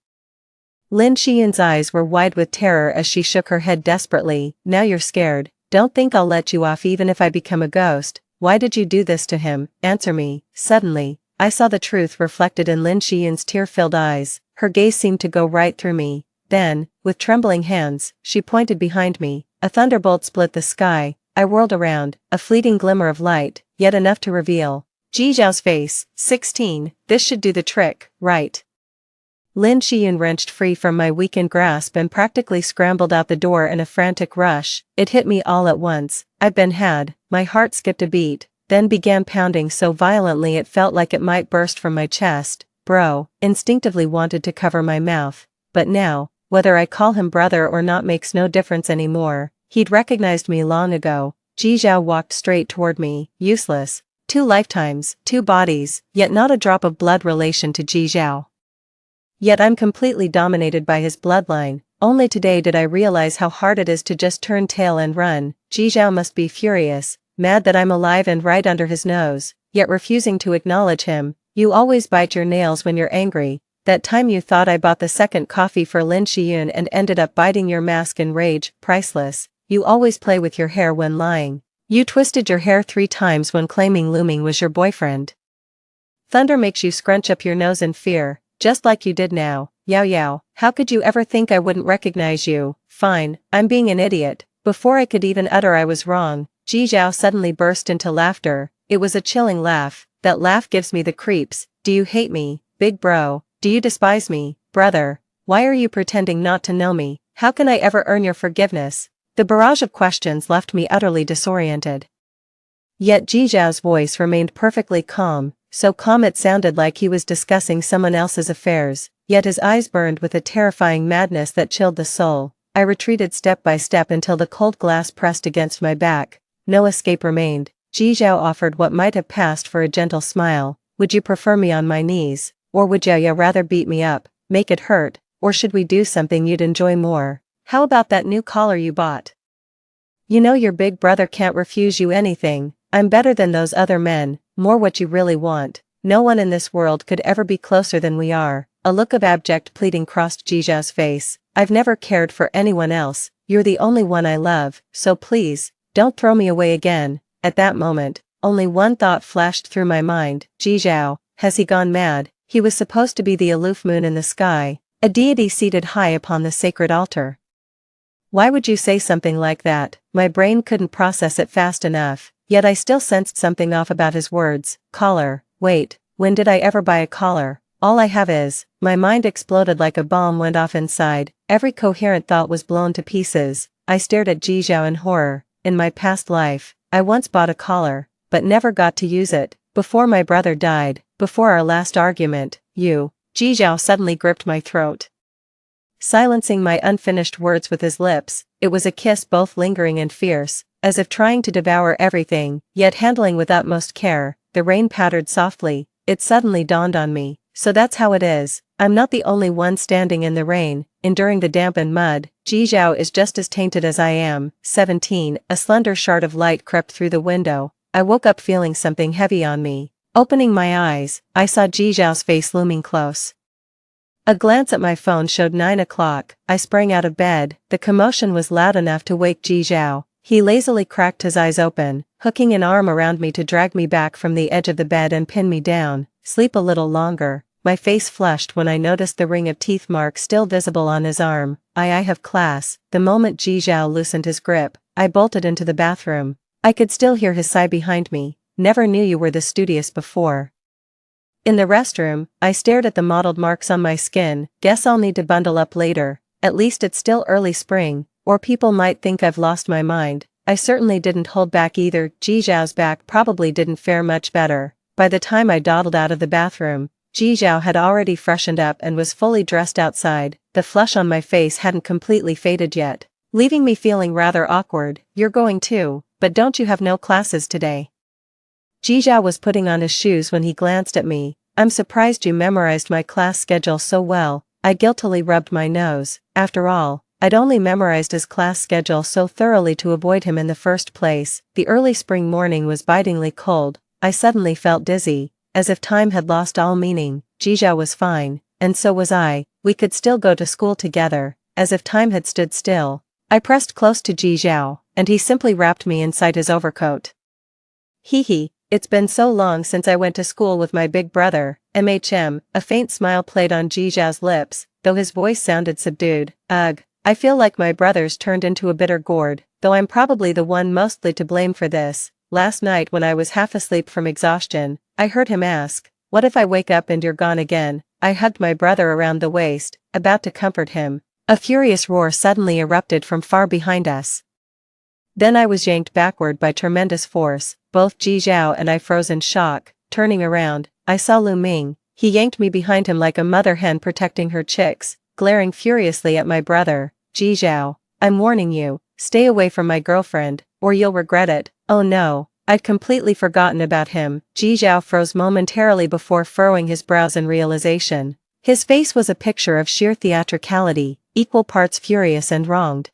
Lin Shiyun's eyes were wide with terror as she shook her head desperately. "Now you're scared. Don't think I'll let you off even if I become a ghost. Why did you do this to him? Answer me." Suddenly, I saw the truth reflected in Lin Shiyun's tear-filled eyes. Her gaze seemed to go right through me. Then, with trembling hands, she pointed behind me. A thunderbolt split the sky. I whirled around, a fleeting glimmer of light, yet enough to reveal Ji Zhao's face. 16. This should do the trick, right? Lin Shiyun wrenched free from my weakened grasp and practically scrambled out the door in a frantic rush. It hit me all at once. I'd been had. My heart skipped a beat, then began pounding so violently it felt like it might burst from my chest. Bro, instinctively wanted to cover my mouth. But now, whether I call him brother or not makes no difference anymore. He'd recognized me long ago. Ji Zhao walked straight toward me. Useless. 2 lifetimes, 2 bodies, yet not a drop of blood relation to Ji Zhao. Yet I'm completely dominated by his bloodline. Only today did I realize how hard it is to just turn tail and run. Jizhao must be furious, mad that I'm alive and right under his nose, yet refusing to acknowledge him. You always bite your nails when you're angry. That time you thought I bought the second coffee for Lin Shiyun and ended up biting your mask in rage, priceless. You always play with your hair when lying. You twisted your hair 3 times when claiming Luming was your boyfriend. Thunder makes you scrunch up your nose in fear, just like you did now. Yao Yao, how could you ever think I wouldn't recognize you? Fine, I'm being an idiot. Before I could even utter I was wrong, Jizhao suddenly burst into laughter. It was a chilling laugh. That laugh gives me the creeps. Do you hate me, big bro? Do you despise me, brother? Why are you pretending not to know me? How can I ever earn your forgiveness? The barrage of questions left me utterly disoriented. Yet Jizhao's voice remained perfectly calm, so calm it sounded like he was discussing someone else's affairs, yet his eyes burned with a terrifying madness that chilled the soul. I retreated step by step until the cold glass pressed against my back. No escape remained. Jizhao offered what might have passed for a gentle smile. Would you prefer me on my knees, or would you rather beat me up, make it hurt, or should we do something you'd enjoy more? How about that new collar you bought? You know your big brother can't refuse you anything. I'm better than those other men, more what you really want. No one in this world could ever be closer than we are. A look of abject pleading crossed Jizhao's face. I've never cared for anyone else. You're the only one I love, so please, don't throw me away again. At that moment, only one thought flashed through my mind. Jizhao, has he gone mad? He was supposed to be the aloof moon in the sky, a deity seated high upon the sacred altar. Why would you say something like that? My brain couldn't process it fast enough, yet I still sensed something off about his words. Collar. Wait, when did I ever buy a collar? All I have is, my mind exploded like a bomb went off inside. Every coherent thought was blown to pieces. I stared at Jizhao in horror. In my past life, I once bought a collar, but never got to use it. Before my brother died, before our last argument, Jizhao suddenly gripped my throat, silencing my unfinished words with his lips. It was a kiss both lingering and fierce, as if trying to devour everything, yet handling with utmost care. The rain pattered softly. It suddenly dawned on me. So that's how it is. I'm not the only one standing in the rain, enduring the damp and mud. Jizhao is just as tainted as I am. 17. A slender shard of light crept through the window. I woke up feeling something heavy on me. Opening my eyes, I saw Jizhao's face looming close. A glance at my phone showed 9 o'clock. I sprang out of bed. The commotion was loud enough to wake Jizhao. He lazily cracked his eyes open, hooking an arm around me to drag me back from the edge of the bed and pin me down. Sleep a little longer. My face flushed when I noticed the ring of teeth mark still visible on his arm. I have class. The moment Jizhao loosened his grip, I bolted into the bathroom. I could still hear his sigh behind me. Never knew you were this studious before. In the restroom, I stared at the mottled marks on my skin. Guess I'll need to bundle up later. At least it's still early spring, or people might think I've lost my mind. I certainly didn't hold back either. Jizhao's back probably didn't fare much better. By the time I dawdled out of the bathroom, Jizhao had already freshened up and was fully dressed outside. The flush on my face hadn't completely faded yet, leaving me feeling rather awkward. You're going too, but don't you have no classes today? Jizhao was putting on his shoes when he glanced at me. I'm surprised you memorized my class schedule so well. I guiltily rubbed my nose. After all, I'd only memorized his class schedule so thoroughly to avoid him in the first place. The early spring morning was bitingly cold. I suddenly felt dizzy, as if time had lost all meaning. Jizhao was fine, and so was I. We could still go to school together, as if time had stood still. I pressed close to Jizhao, and he simply wrapped me inside his overcoat. Hee. It's been so long since I went to school with my big brother, MHM. A faint smile played on Jizhao's lips, though his voice sounded subdued. Ugh, I feel like my brother's turned into a bitter gourd, though I'm probably the one mostly to blame for this. Last night when I was half asleep from exhaustion, I heard him ask, "What if I wake up and you're gone again?" I hugged my brother around the waist, about to comfort him. A furious roar suddenly erupted from far behind us. Then I was yanked backward by tremendous force. Both Jizhao and I froze in shock. Turning around, I saw Lu Ming. He yanked me behind him like a mother hen protecting her chicks, glaring furiously at my brother. Jizhao, I'm warning you, stay away from my girlfriend, or you'll regret it. Oh no, I'd completely forgotten about him. Jizhao froze momentarily before furrowing his brows in realization. His face was a picture of sheer theatricality. equal parts furious and wronged.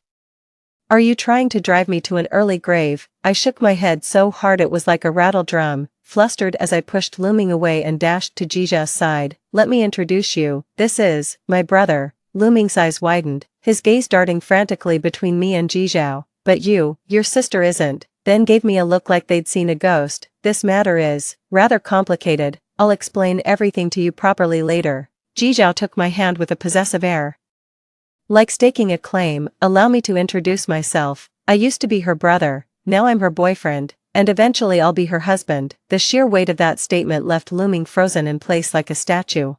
Are you trying to drive me to an early grave? I shook my head so hard it was like a rattle drum, flustered as I pushed Looming away and dashed to Jijao's side. Let me introduce you, this is my brother. Looming's eyes widened, his gaze darting frantically between me and Jijiao. But your sister isn't. Then gave me a look like they'd seen a ghost. This matter is rather complicated. I'll explain everything to you properly later. Jijiao took my hand with a possessive air. Like staking a claim, allow me to introduce myself. I used to be her brother, now I'm her boyfriend, and eventually I'll be her husband. The sheer weight of that statement left Looming frozen in place like a statue.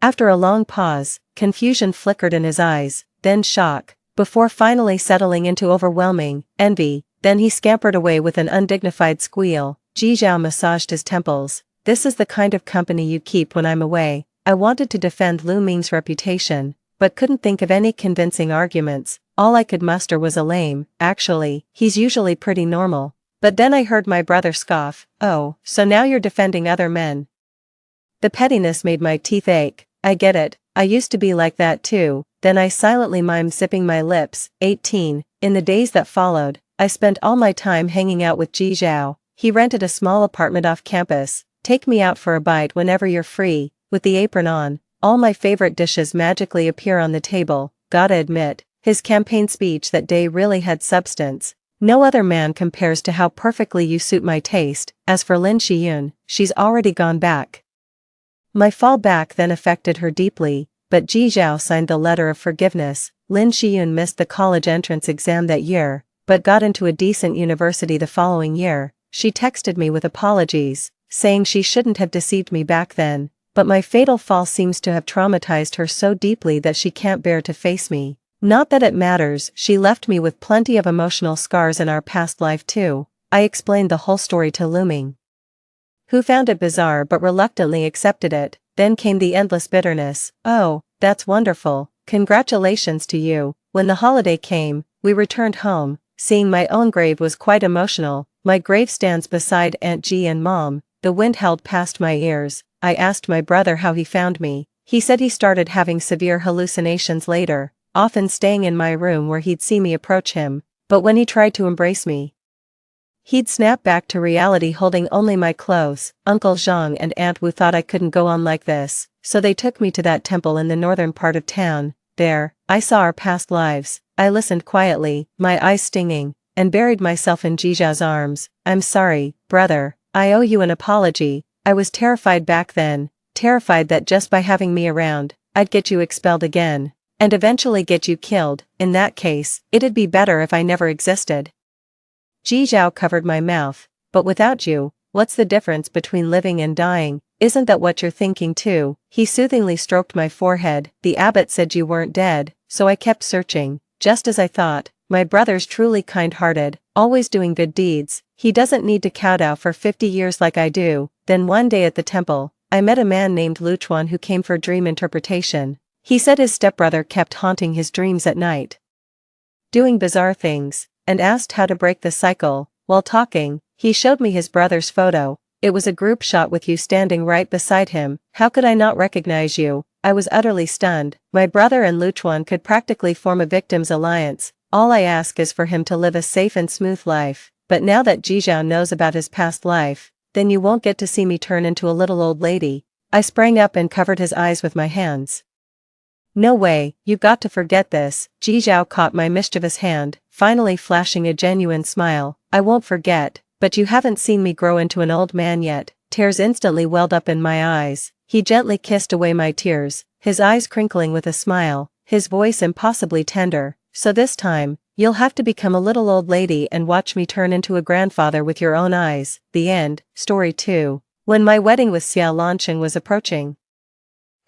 After a long pause, confusion flickered in his eyes, then shock, before finally settling into overwhelming envy. Then he scampered away with an undignified squeal. Jijiao massaged his temples. This is the kind of company you keep when I'm away. I wanted to defend Looming's reputation, but couldn't think of any convincing arguments. All I could muster was a lame, actually, he's usually pretty normal. But then I heard my brother scoff. Oh, so now you're defending other men. The pettiness made my teeth ache. I get it, I used to be like that too. Then I silently mimed zipping my lips. 18. In the days that followed, I spent all my time hanging out with Jijiao. He rented a small apartment off campus. Take me out for a bite whenever you're free. With the apron on, all my favorite dishes magically appear on the table. Gotta admit, his campaign speech that day really had substance. No other man compares to how perfectly you suit my taste. As for Lin Shiyun, she's already gone back. My fall back then affected her deeply, but Jijiao signed the letter of forgiveness. Lin Shiyun missed the college entrance exam that year, but got into a decent university the following year. She texted me with apologies, saying she shouldn't have deceived me back then, but my fatal fall seems to have traumatized her so deeply that she can't bear to face me. Not that it matters, she left me with plenty of emotional scars in our past life too. I explained the whole story to Looming, who found it bizarre but reluctantly accepted it. Then came the endless bitterness. Oh, that's wonderful, congratulations to you. When the holiday came, we returned home. Seeing my own grave was quite emotional. My grave stands beside Aunt G and Mom. The wind howled past my ears. I asked my brother how he found me. He said he started having severe hallucinations later, often staying in my room where he'd see me approach him, but when he tried to embrace me, he'd snap back to reality holding only my clothes. Uncle Zhang and Aunt Wu thought I couldn't go on like this, so they took me to that temple in the northern part of town. There, I saw our past lives. I listened quietly, my eyes stinging, and buried myself in Jijiao's arms. I'm sorry, brother, I owe you an apology. I was terrified back then, terrified that just by having me around, I'd get you expelled again, and eventually get you killed. In that case, it'd be better if I never existed. Jijiao covered my mouth. But without you, what's the difference between living and dying? Isn't that what you're thinking too? He soothingly stroked my forehead. The abbot said you weren't dead, so I kept searching. Just as I thought, my brother's truly kind-hearted, always doing good deeds. He doesn't need to kowtow for 50 years like I do. Then one day at the temple, I met a man named Luchuan who came for dream interpretation. He said his stepbrother kept haunting his dreams at night, doing bizarre things, and asked how to break the cycle. While talking, he showed me his brother's photo. It was a group shot with you standing right beside him. How could I not recognize you? I was utterly stunned. My brother and Luchuan could practically form a victim's alliance. All I ask is for him to live a safe and smooth life. But now that Jijiao knows about his past life, then you won't get to see me turn into a little old lady. I sprang up and covered his eyes with my hands. No way, you've got to forget this. Jijiao caught my mischievous hand, finally flashing a genuine smile. I won't forget, but you haven't seen me grow into an old man yet. Tears instantly welled up in my eyes. He gently kissed away my tears, his eyes crinkling with a smile, his voice impossibly tender. So this time, you'll have to become a little old lady and watch me turn into a grandfather with your own eyes. The end. Story 2. When my wedding with Xia Lanqing was approaching,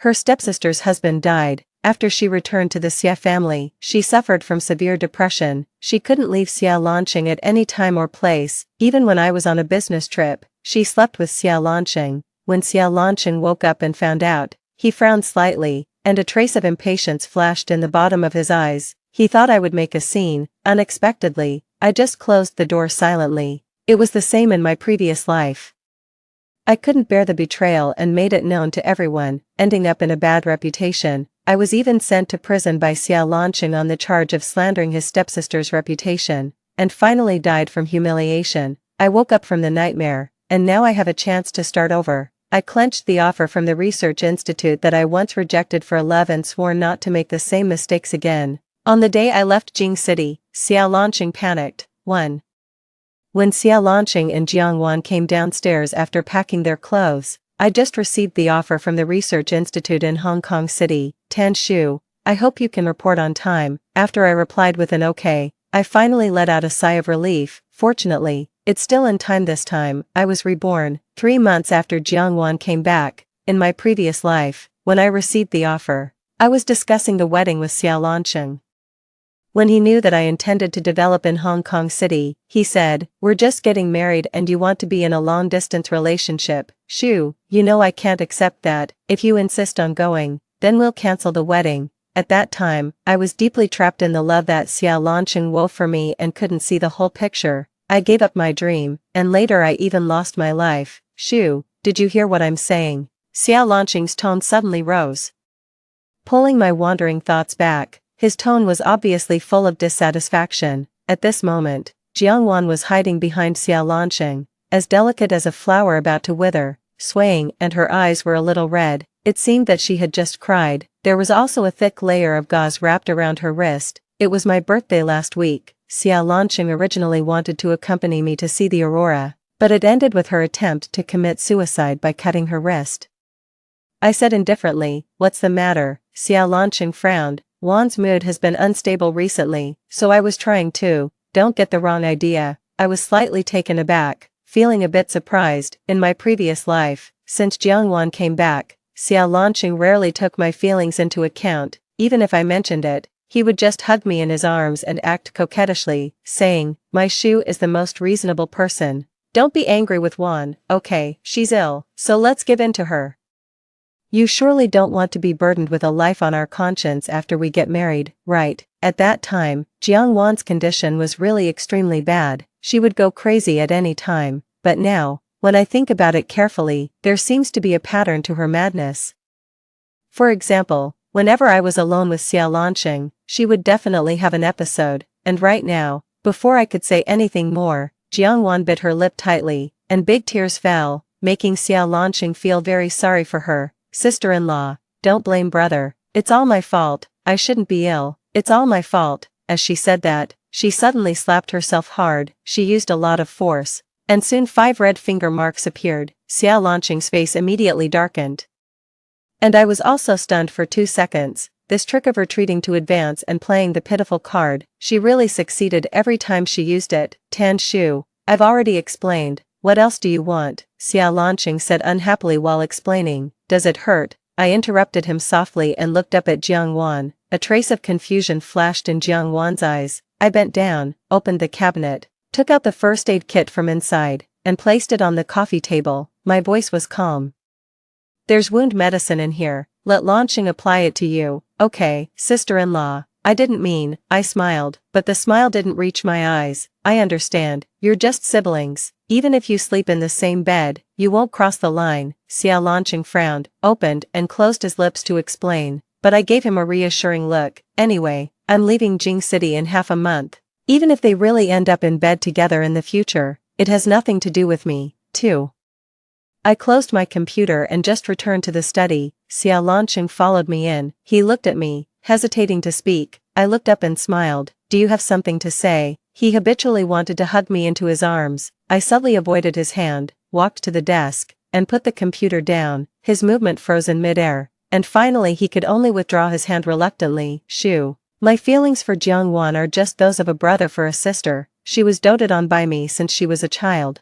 her stepsister's husband died. After she returned to the Xia family, she suffered from severe depression. She couldn't leave Xia Lanqing at any time or place. Even when I was on a business trip, she slept with Xia Lanqing. When Xia Lanqing woke up and found out, he frowned slightly, and a trace of impatience flashed in the bottom of his eyes. He thought I would make a scene. Unexpectedly, I just closed the door silently. It was the same in my previous life. I couldn't bear the betrayal and made it known to everyone, ending up in a bad reputation. I was even sent to prison by Xiao Lanqing on the charge of slandering his stepsister's reputation, and finally died from humiliation. I woke up from the nightmare, and now I have a chance to start over. I clenched the offer from the research institute that I once rejected for love and swore not to make the same mistakes again. On the day I left Jing City, Xiao Lanqing panicked. 1. When Xiao Lanqing and Jiangwan came downstairs after packing their clothes, I just received the offer from the research institute in Hong Kong City. Tan Shu, I hope you can report on time. After I replied with an okay, I finally let out a sigh of relief. Fortunately, it's still in time this time. I was reborn 3 months after Jiangwan came back. In my previous life, when I received the offer, I was discussing the wedding with Xiao Lanqing. When he knew that I intended to develop in Hong Kong City, he said, "We're just getting married and you want to be in a long-distance relationship. Shu, you know I can't accept that. If you insist on going, then we'll cancel the wedding." At that time, I was deeply trapped in the love that Xiao Lanqing wove for me and couldn't see the whole picture. I gave up my dream, and later I even lost my life. Shu, did you hear what I'm saying? Xiao Lanqing's tone suddenly rose. Pulling my wandering thoughts back, his tone was obviously full of dissatisfaction. At this moment, Jiangwan was hiding behind Xiao Lanqing, as delicate as a flower about to wither, swaying, and her eyes were a little red. It seemed that she had just cried. There was also a thick layer of gauze wrapped around her wrist. It was my birthday last week. Xiao Lanqing originally wanted to accompany me to see the aurora, but it ended with her attempt to commit suicide by cutting her wrist. I said indifferently, "What's the matter?" Xiao Lanqing frowned. "Wan's mood has been unstable recently, so I was trying to. Don't get the wrong idea." I was slightly taken aback, feeling a bit surprised. In my previous life, since Jiangwan came back, Xiao Lanqing rarely took my feelings into account. Even if I mentioned it, he would just hug me in his arms and act coquettishly, saying, "My Shu is the most reasonable person. Don't be angry with Wan, okay? She's ill, so let's give in to her. You surely don't want to be burdened with a life on our conscience after we get married, right?" At that time, Jiang Wan's condition was really extremely bad. She would go crazy at any time, but now, when I think about it carefully, there seems to be a pattern to her madness. For example, whenever I was alone with Xiao Lanqing, she would definitely have an episode, and right now, before I could say anything more, Jiangwan bit her lip tightly, and big tears fell, making Xiao Lanqing feel very sorry for her. "Sister-in-law, don't blame brother. It's all my fault. I shouldn't be ill. It's all my fault." As she said that, she suddenly slapped herself hard. She used a lot of force, and soon 5 red finger marks appeared. Xiao Lanqing's face immediately darkened. And I was also stunned for 2 seconds. This trick of retreating to advance and playing the pitiful card, she really succeeded every time she used it. "Tan Shu, I've already explained. What else do you want?" Xiao Lanqing said unhappily while explaining. "Does it hurt?" I interrupted him softly and looked up at Jiangwan. A trace of confusion flashed in Jiangwan's eyes. I bent down, opened the cabinet, took out the first aid kit from inside, and placed it on the coffee table. My voice was calm. "There's wound medicine in here. Let Lanqing apply it to you." "Okay, sister-in-law." I didn't mean, I smiled, but the smile didn't reach my eyes. "I understand, you're just siblings. Even if you sleep in the same bed, you won't cross the line." Xiao Lanqing frowned, opened and closed his lips to explain, but I gave him a reassuring look. "Anyway, I'm leaving Jing City in half a month. Even if they really end up in bed together in the future, it has nothing to do with me, too." I closed my computer and just returned to the study. Xiao Lanqing followed me in. He looked at me, hesitating to speak. I looked up and smiled. "Do you have something to say?" He habitually wanted to hug me into his arms. I subtly avoided his hand, walked to the desk, and put the computer down. His movement froze in midair, and finally he could only withdraw his hand reluctantly. "Shu, my feelings for Jiangwan are just those of a brother for a sister. She was doted on by me since she was a child.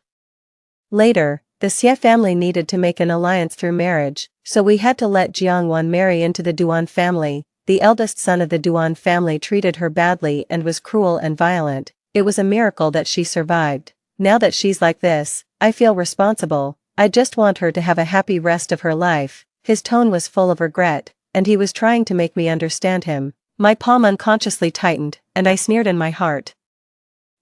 Later, the Xie family needed to make an alliance through marriage, so we had to let Jiangwan marry into the Duan family. The eldest son of the Duan family treated her badly and was cruel and violent. It was a miracle that she survived. Now that she's like this, I feel responsible. I just want her to have a happy rest of her life." His tone was full of regret, and he was trying to make me understand him. My palm unconsciously tightened, and I sneered in my heart.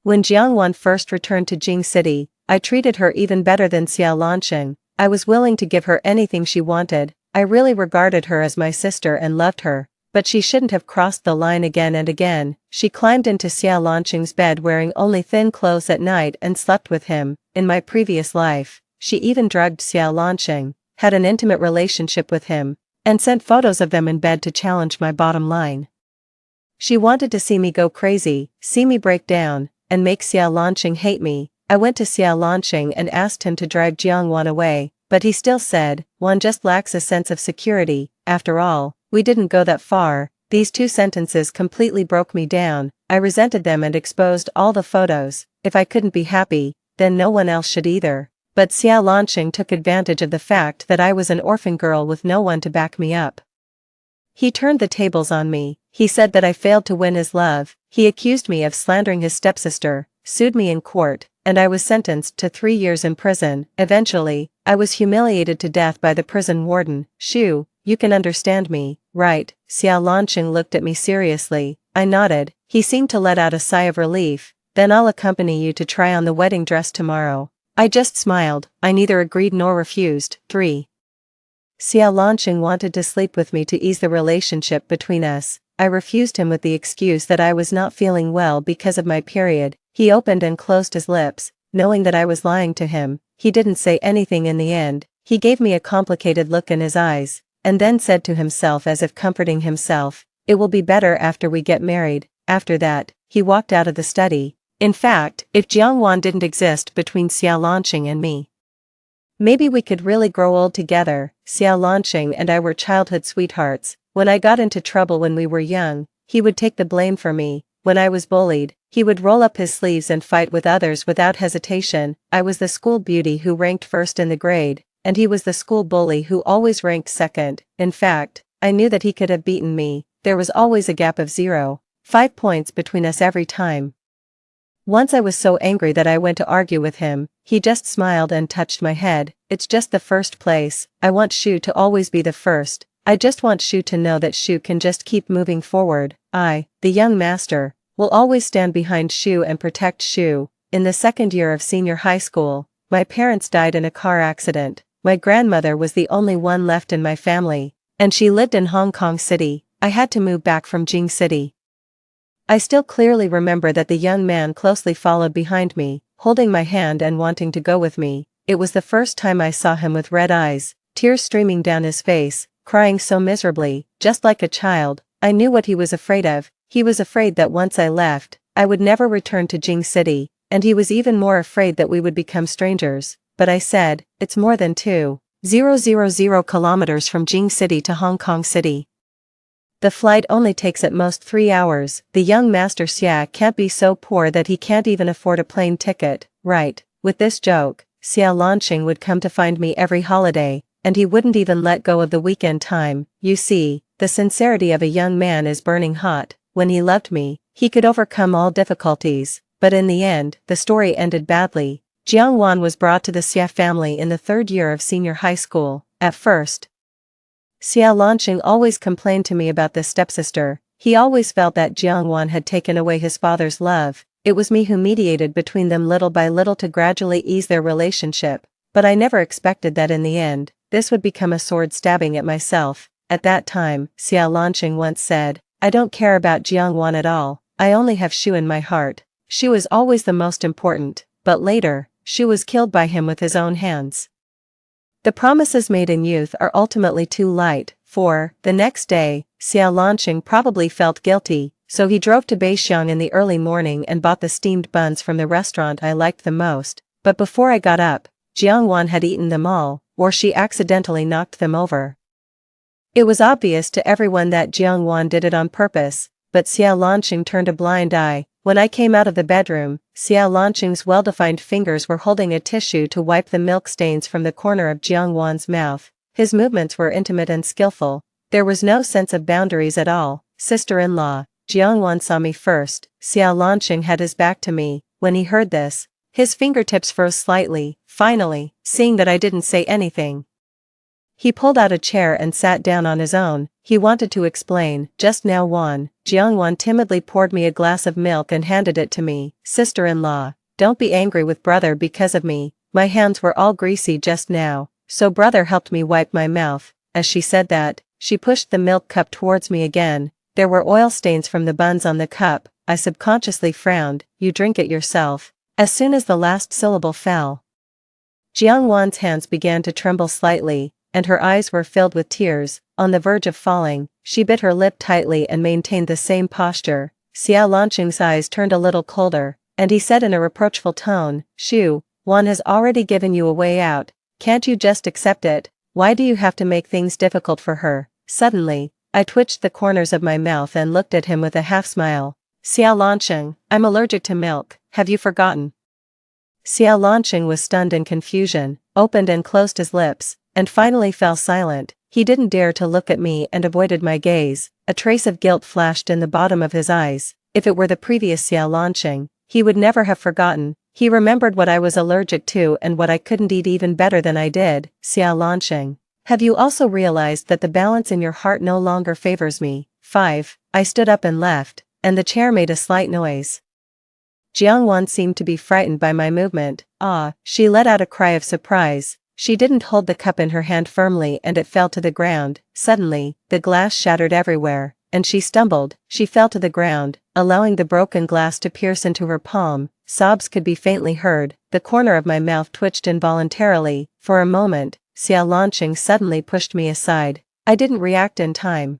When Jiangwan first returned to Jing City, I treated her even better than Xiao Lanqing. I was willing to give her anything she wanted. I really regarded her as my sister and loved her. But she shouldn't have crossed the line again and again. She climbed into Xia Lanqing's bed wearing only thin clothes at night and slept with him. In my previous life, she even drugged Xia Lanqing, had an intimate relationship with him, and sent photos of them in bed to challenge my bottom line. She wanted to see me go crazy, see me break down, and make Xia Lanqing hate me. I went to Xia Lanqing and asked him to drive Jiangwan away, but he still said, "Wan just lacks a sense of security." After all, we didn't go that far. These two sentences completely broke me down. I resented them and exposed all the photos. If I couldn't be happy, then no one else should either. But Xia Lanqing took advantage of the fact that I was an orphan girl with no one to back me up. He turned the tables on me. He said that I failed to win his love. He accused me of slandering his stepsister, sued me in court, and I was sentenced to 3 years in prison. Eventually, I was humiliated to death by the prison warden. "Shu, you can understand me, right?" Xia Lanqing looked at me seriously. I nodded. He seemed to let out a sigh of relief. "Then I'll accompany you to try on the wedding dress tomorrow." I just smiled. I neither agreed nor refused. 3. Xia Lanqing wanted to sleep with me to ease the relationship between us. I refused him with the excuse that I was not feeling well because of my period. He opened and closed his lips, knowing that I was lying to him. He didn't say anything in the end. He gave me a complicated look in his eyes, and then said to himself as if comforting himself, "It will be better after we get married." After that, he walked out of the study. In fact, if Jiangwan didn't exist between Xia Lanqing and me, maybe we could really grow old together. Xia Lanqing and I were childhood sweethearts. When I got into trouble when we were young, he would take the blame for me. When I was bullied, he would roll up his sleeves and fight with others without hesitation. I was the school beauty who ranked first in the grade, and he was the school bully who always ranked second. In fact, I knew that he could have beaten me. There was always a gap of 0.5 points between us every time. Once I was so angry that I went to argue with him. He just smiled and touched my head. "It's just the first place. I want Shu to always be the first. I just want Shu to know that Shu can just keep moving forward. I, the young master, will always stand behind Shu and protect Shu." In the second year of senior high school, my parents died in a car accident. My grandmother was the only one left in my family, and she lived in Hong Kong City. I had to move back from Jing City. I still clearly remember that the young man closely followed behind me, holding my hand and wanting to go with me. It was the first time I saw him with red eyes, tears streaming down his face, crying so miserably, just like a child. I knew what he was afraid of. He was afraid that once I left, I would never return to Jing City, and he was even more afraid that we would become strangers. But I said, "It's more than 2,000 kilometers from Jing City to Hong Kong City. The flight only takes at most 3 hours. The young master Xia can't be so poor that he can't even afford a plane ticket, right?" With this joke, Xia Lanqing would come to find me every holiday, and he wouldn't even let go of the weekend time. You see, the sincerity of a young man is burning hot. When he loved me, he could overcome all difficulties. But in the end, the story ended badly. Jiangwan was brought to the Xia family in the 3rd year of senior high school. At first, Xia Lanqing always complained to me about this stepsister. He always felt that Jiangwan had taken away his father's love. It was me who mediated between them little by little to gradually ease their relationship. But I never expected that in the end, this would become a sword stabbing at myself. At that time, Xia Lanqing once said, "I don't care about Jiangwan at all. I only have Shu in my heart." Shu is always the most important. But later, Shu was killed by him with his own hands. The promises made in youth are ultimately too light. The next day, Xia Lanqing probably felt guilty, so he drove to Beixiang in the early morning and bought the steamed buns from the restaurant I liked the most. But before I got up, Jiangwan had eaten them all, or she accidentally knocked them over. It was obvious to everyone that Jiangwan did it on purpose, but Xia Lanqing turned a blind eye. When I came out of the bedroom, Xia Lanqing's well-defined fingers were holding a tissue to wipe the milk stains from the corner of Jiangwan's mouth. His movements were intimate and skillful. There was no sense of boundaries at all. "Sister-in-law." Jiangwan saw me first. Xia Lanqing had his back to me. When he heard this, his fingertips froze slightly. Finally, seeing that I didn't say anything, he pulled out a chair and sat down on his own. He wanted to explain. "Just now Jiangwan timidly poured me a glass of milk and handed it to me. "Sister-in-law, don't be angry with brother because of me. My hands were all greasy just now, so brother helped me wipe my mouth." As she said that, She pushed the milk cup towards me again. There were oil stains from the buns on the cup. I subconsciously frowned. You drink it yourself. As soon as the last syllable fell, Jiangwan's hands began to tremble slightly, and her eyes were filled with tears. On the verge of falling, she bit her lip tightly and maintained the same posture. Xiao Lanqing's eyes turned a little colder, and he said in a reproachful tone, Shu, Wan has already given you a way out. Can't you just accept it? Why do you have to make things difficult for her? Suddenly, I twitched the corners of my mouth and looked at him with a half-smile. Xiao Lanqing, I'm allergic to milk, have you forgotten? Xiao Lanqing was stunned in confusion, opened and closed his lips, and finally fell silent. He didn't dare to look at me and avoided my gaze. A trace of guilt flashed in the bottom of his eyes. If it were the previous Xiao Lanqing, he would never have forgotten. He remembered what I was allergic to and what I couldn't eat even better than I did. Xiao Lanqing, have you also realized that the balance in your heart no longer favors me? 5. I stood up and left, and the chair made a slight noise. Jiangwan seemed to be frightened by my movement. She let out a cry of surprise. She didn't hold the cup in her hand firmly and it fell to the ground. Suddenly, the glass shattered everywhere, and she stumbled. She fell to the ground, allowing the broken glass to pierce into her palm. Sobs could be faintly heard. The corner of my mouth twitched involuntarily. For a moment, Xiao Lanqing suddenly pushed me aside. I didn't react in time,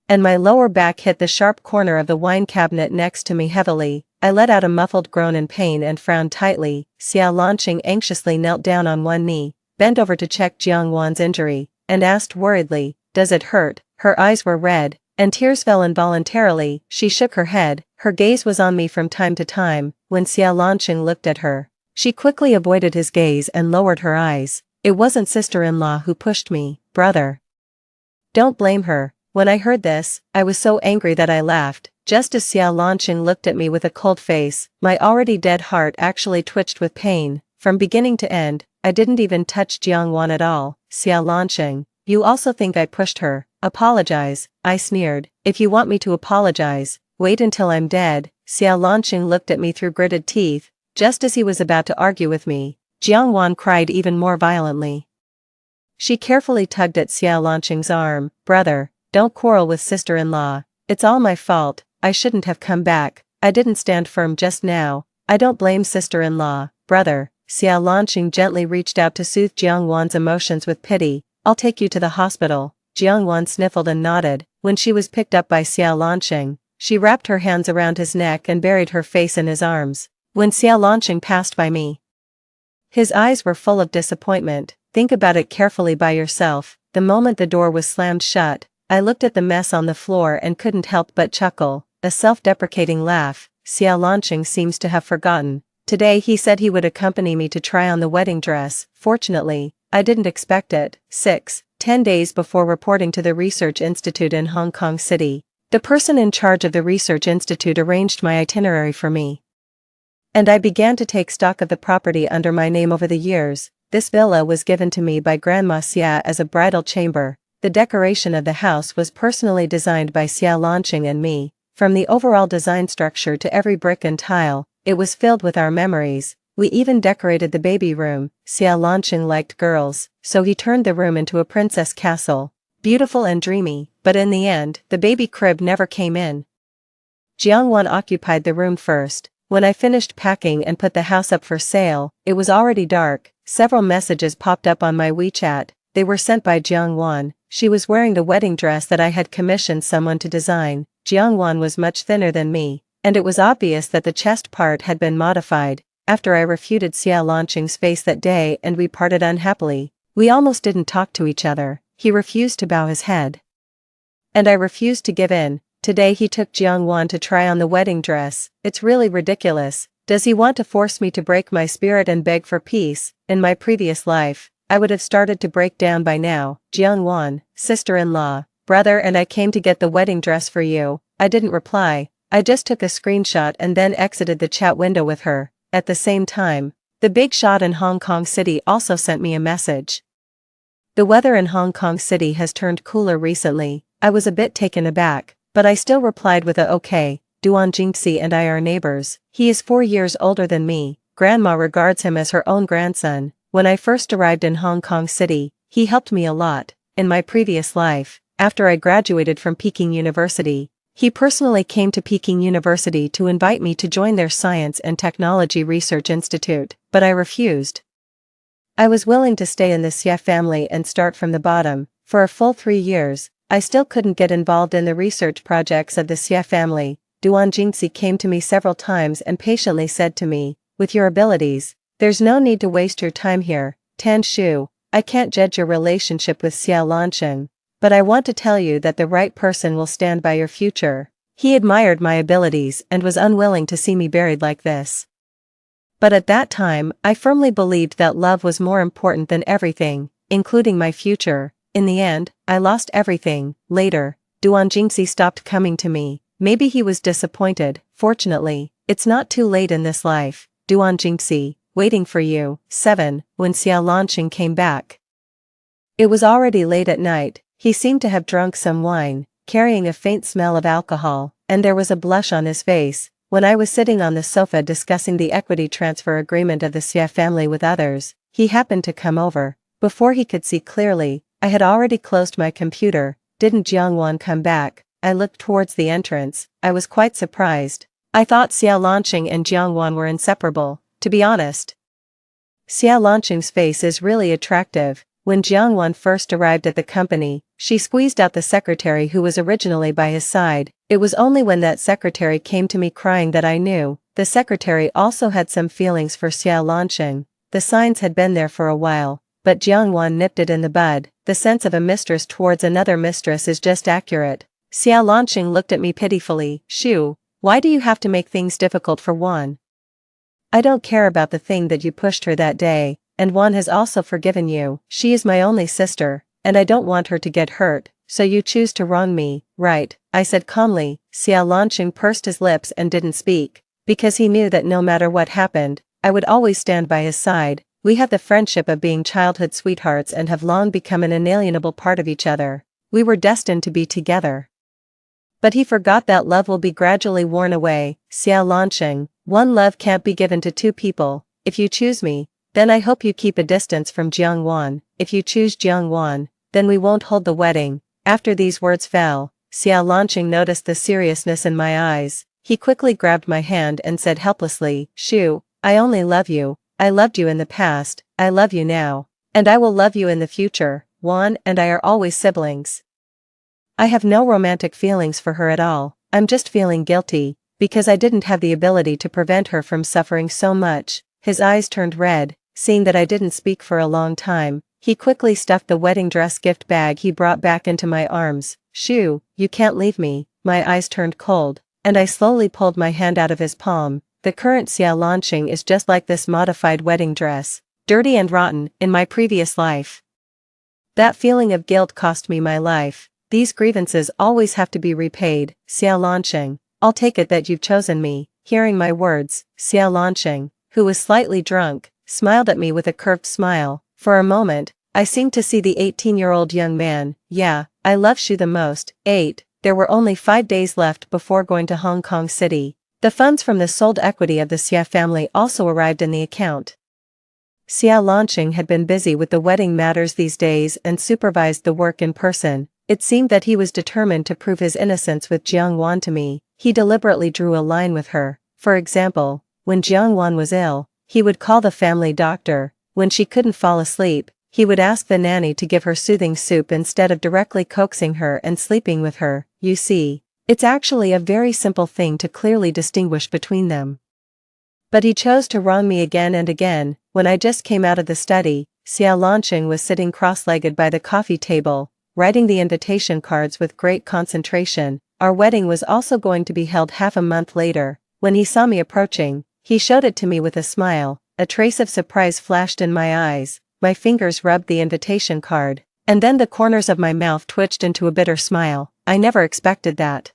and my lower back hit the sharp corner of the wine cabinet next to me heavily. I let out a muffled groan in pain and frowned tightly. Xiao Lanqing anxiously knelt down on one knee, bent over to check Jiangwan's injury, and asked worriedly, does it hurt? Her eyes were red, and tears fell involuntarily. She shook her head. Her gaze was on me from time to time. When Xiao Lanqing looked at her, she quickly avoided his gaze and lowered her eyes. It wasn't sister-in-law who pushed me, brother. Don't blame her. When I heard this, I was so angry that I laughed. Just as Xiao Lanqing looked at me with a cold face, my already dead heart actually twitched with pain. From beginning to end, I didn't even touch Jiangwan at all. Xiao Lanqing, you also think I pushed her. Apologize, I sneered. If you want me to apologize, wait until I'm dead. Xiao Lanqing looked at me through gritted teeth. Just as he was about to argue with me, Jiangwan cried even more violently. She carefully tugged at Xiao Lanqing's arm. Brother, don't quarrel with sister-in-law. It's all my fault. I shouldn't have come back. I didn't stand firm just now. I don't blame sister-in-law, brother. Xiao Lanqing gently reached out to soothe Jiangwan's emotions with pity. I'll take you to the hospital. Jiangwan sniffled and nodded. When she was picked up by Xiao Lanqing, she wrapped her hands around his neck and buried her face in his arms. When Xiao Lanqing passed by me, his eyes were full of disappointment. Think about it carefully by yourself. The moment the door was slammed shut, I looked at the mess on the floor and couldn't help but chuckle. A self-deprecating laugh. Xiao Lanqing seems to have forgotten. Today he said he would accompany me to try on the wedding dress. Fortunately, I didn't expect it. 6. 10 days before reporting to the Research Institute in Hong Kong City, the person in charge of the Research Institute arranged my itinerary for me, and I began to take stock of the property under my name over the years. This villa was given to me by Grandma Xia as a bridal chamber. The decoration of the house was personally designed by Xiao Lanqing and me. From the overall design structure to every brick and tile, it was filled with our memories. We even decorated the baby room. Xiao Lanqing liked girls, so he turned the room into a princess castle. Beautiful and dreamy, but in the end, the baby crib never came in. Jiangwan occupied the room first. When I finished packing and put the house up for sale, it was already dark. Several messages popped up on my WeChat. They were sent by Jiangwan. She was wearing the wedding dress that I had commissioned someone to design. Jiangwan was much thinner than me, and it was obvious that the chest part had been modified. After I refuted Xiao Lanqing's face that day and we parted unhappily, we almost didn't talk to each other. He refused to bow his head, and I refused to give in. Today he took Jiangwan to try on the wedding dress. It's really ridiculous. Does he want to force me to break my spirit and beg for peace? In my previous life, I would have started to break down by now. Jiangwan, sister-in-law, brother, and I came to get the wedding dress for you. I didn't reply. I just took a screenshot and then exited the chat window with her. At the same time, the big shot in Hong Kong City also sent me a message. The weather in Hong Kong City has turned cooler recently. I was a bit taken aback, but I still replied with a okay. Duan Jingxi and I are neighbors. He is 4 years older than me. Grandma regards him as her own grandson. When I first arrived in Hong Kong City, he helped me a lot. In my previous life, after I graduated from Peking University. He personally came to Peking University to invite me to join their Science and Technology Research Institute, but I refused. I was willing to stay in the Xie family and start from the bottom. For a full 3 years, I still couldn't get involved in the research projects of the Xie family. Duan Jingxi came to me several times and patiently said to me, "With your abilities, there's no need to waste your time here, Tan Shu. I can't judge your relationship with Xia Lansheng, but I want to tell you that the right person will stand by your future." He admired my abilities and was unwilling to see me buried like this. But at that time, I firmly believed that love was more important than everything, including my future. In the end, I lost everything. Later, Duan Jingxi stopped coming to me. Maybe he was disappointed. Fortunately, it's not too late in this life. Duan Jingxi, waiting for you. 7. When Xia Lansheng came back. It was already late at night. He seemed to have drunk some wine, carrying a faint smell of alcohol, and there was a blush on his face. When I was sitting on the sofa discussing the equity transfer agreement of the Xie family with others, he happened to come over. Before he could see clearly, I had already closed my computer. Didn't Jiangwan come back? I looked towards the entrance. I was quite surprised. I thought Xia Lansheng and Jiangwan were inseparable, to be honest. Xia Lansheng's face is really attractive. When Jiangwan first arrived at the company, she squeezed out the secretary who was originally by his side. It was only when that secretary came to me crying that I knew. The secretary also had some feelings for Xia Lansheng. The signs had been there for a while, but Jiangwan nipped it in the bud. The sense of a mistress towards another mistress is just accurate. Xia Lansheng looked at me pitifully. "Shu, why do you have to make things difficult for Wan? I don't care about the thing that you pushed her that day, and Wan has also forgiven you. She is my only sister, and I don't want her to get hurt, so you choose to wrong me, right?" I said calmly. Xia Lansheng pursed his lips and didn't speak, because he knew that no matter what happened, I would always stand by his side. We have the friendship of being childhood sweethearts and have long become an inalienable part of each other. We were destined to be together. But he forgot that love will be gradually worn away. Xia Lansheng, one love can't be given to two people. If you choose me, then I hope you keep a distance from Jiangwan. If you choose Jiangwan, then we won't hold the wedding. After these words fell, Xia Lansheng noticed the seriousness in my eyes. He quickly grabbed my hand and said helplessly, "Shu, I only love you. I loved you in the past, I love you now, and I will love you in the future. Wan and I are always siblings. I have no romantic feelings for her at all. I'm just feeling guilty, because I didn't have the ability to prevent her from suffering so much." His eyes turned red. Seeing that I didn't speak for a long time, he quickly stuffed the wedding dress gift bag he brought back into my arms. "Shu, you can't leave me." My eyes turned cold, and I slowly pulled my hand out of his palm. The current Xia Lansheng is just like this modified wedding dress, dirty and rotten. In my previous life, that feeling of guilt cost me my life. These grievances always have to be repaid. Xia Lansheng, I'll take it that you've chosen me. Hearing my words, Xia Lansheng, who was slightly drunk, smiled at me with a curved smile. For a moment, I seemed to see the 18-year-old young man. "Yeah, I love Shu the most." 8. There were only 5 days left before going to Hong Kong City. The funds from the sold equity of the Xie family also arrived in the account. Xia Lansheng had been busy with the wedding matters these days and supervised the work in person. It seemed that he was determined to prove his innocence with Jiangwan to me. He deliberately drew a line with her. For example, when Jiangwan was ill, he would call the family doctor. When she couldn't fall asleep, he would ask the nanny to give her soothing soup instead of directly coaxing her and sleeping with her. You see, it's actually a very simple thing to clearly distinguish between them. But he chose to wrong me again and again. When I just came out of the study, Xia Lansheng was sitting cross-legged by the coffee table, writing the invitation cards with great concentration. Our wedding was also going to be held half a month later. When he saw me approaching, he showed it to me with a smile. A trace of surprise flashed in my eyes. My fingers rubbed the invitation card, and then the corners of my mouth twitched into a bitter smile. I never expected that.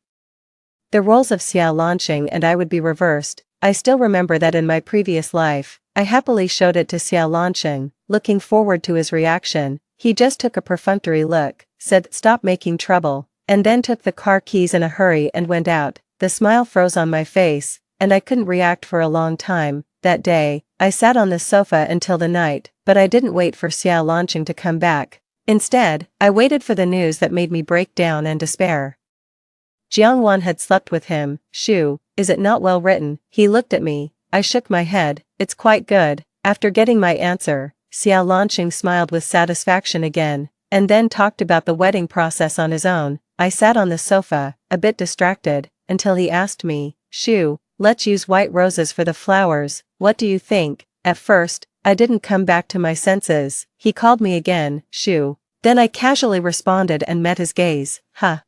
The roles of Xia Lansheng and I would be reversed. I still remember that in my previous life, I happily showed it to Xia Lansheng, looking forward to his reaction. He just took a perfunctory look, said "Stop making trouble," and then took the car keys in a hurry and went out. The smile froze on my face, and I couldn't react for a long time. That day, I sat on the sofa until the night, but I didn't wait for Xia Lansheng to come back. Instead, I waited for the news that made me break down and despair. Jiang had slept with him. Shu, is it not well written? He looked at me. I shook my head. It's quite good. After getting my answer, Xiao Lanqing smiled with satisfaction again, and then talked about the wedding process on his own. I sat on the sofa, a bit distracted, until he asked me, Shu, let's use white roses for the flowers, what do you think? At first, I didn't come back to my senses. He called me again, Shu. Then I casually responded and met his gaze. Huh.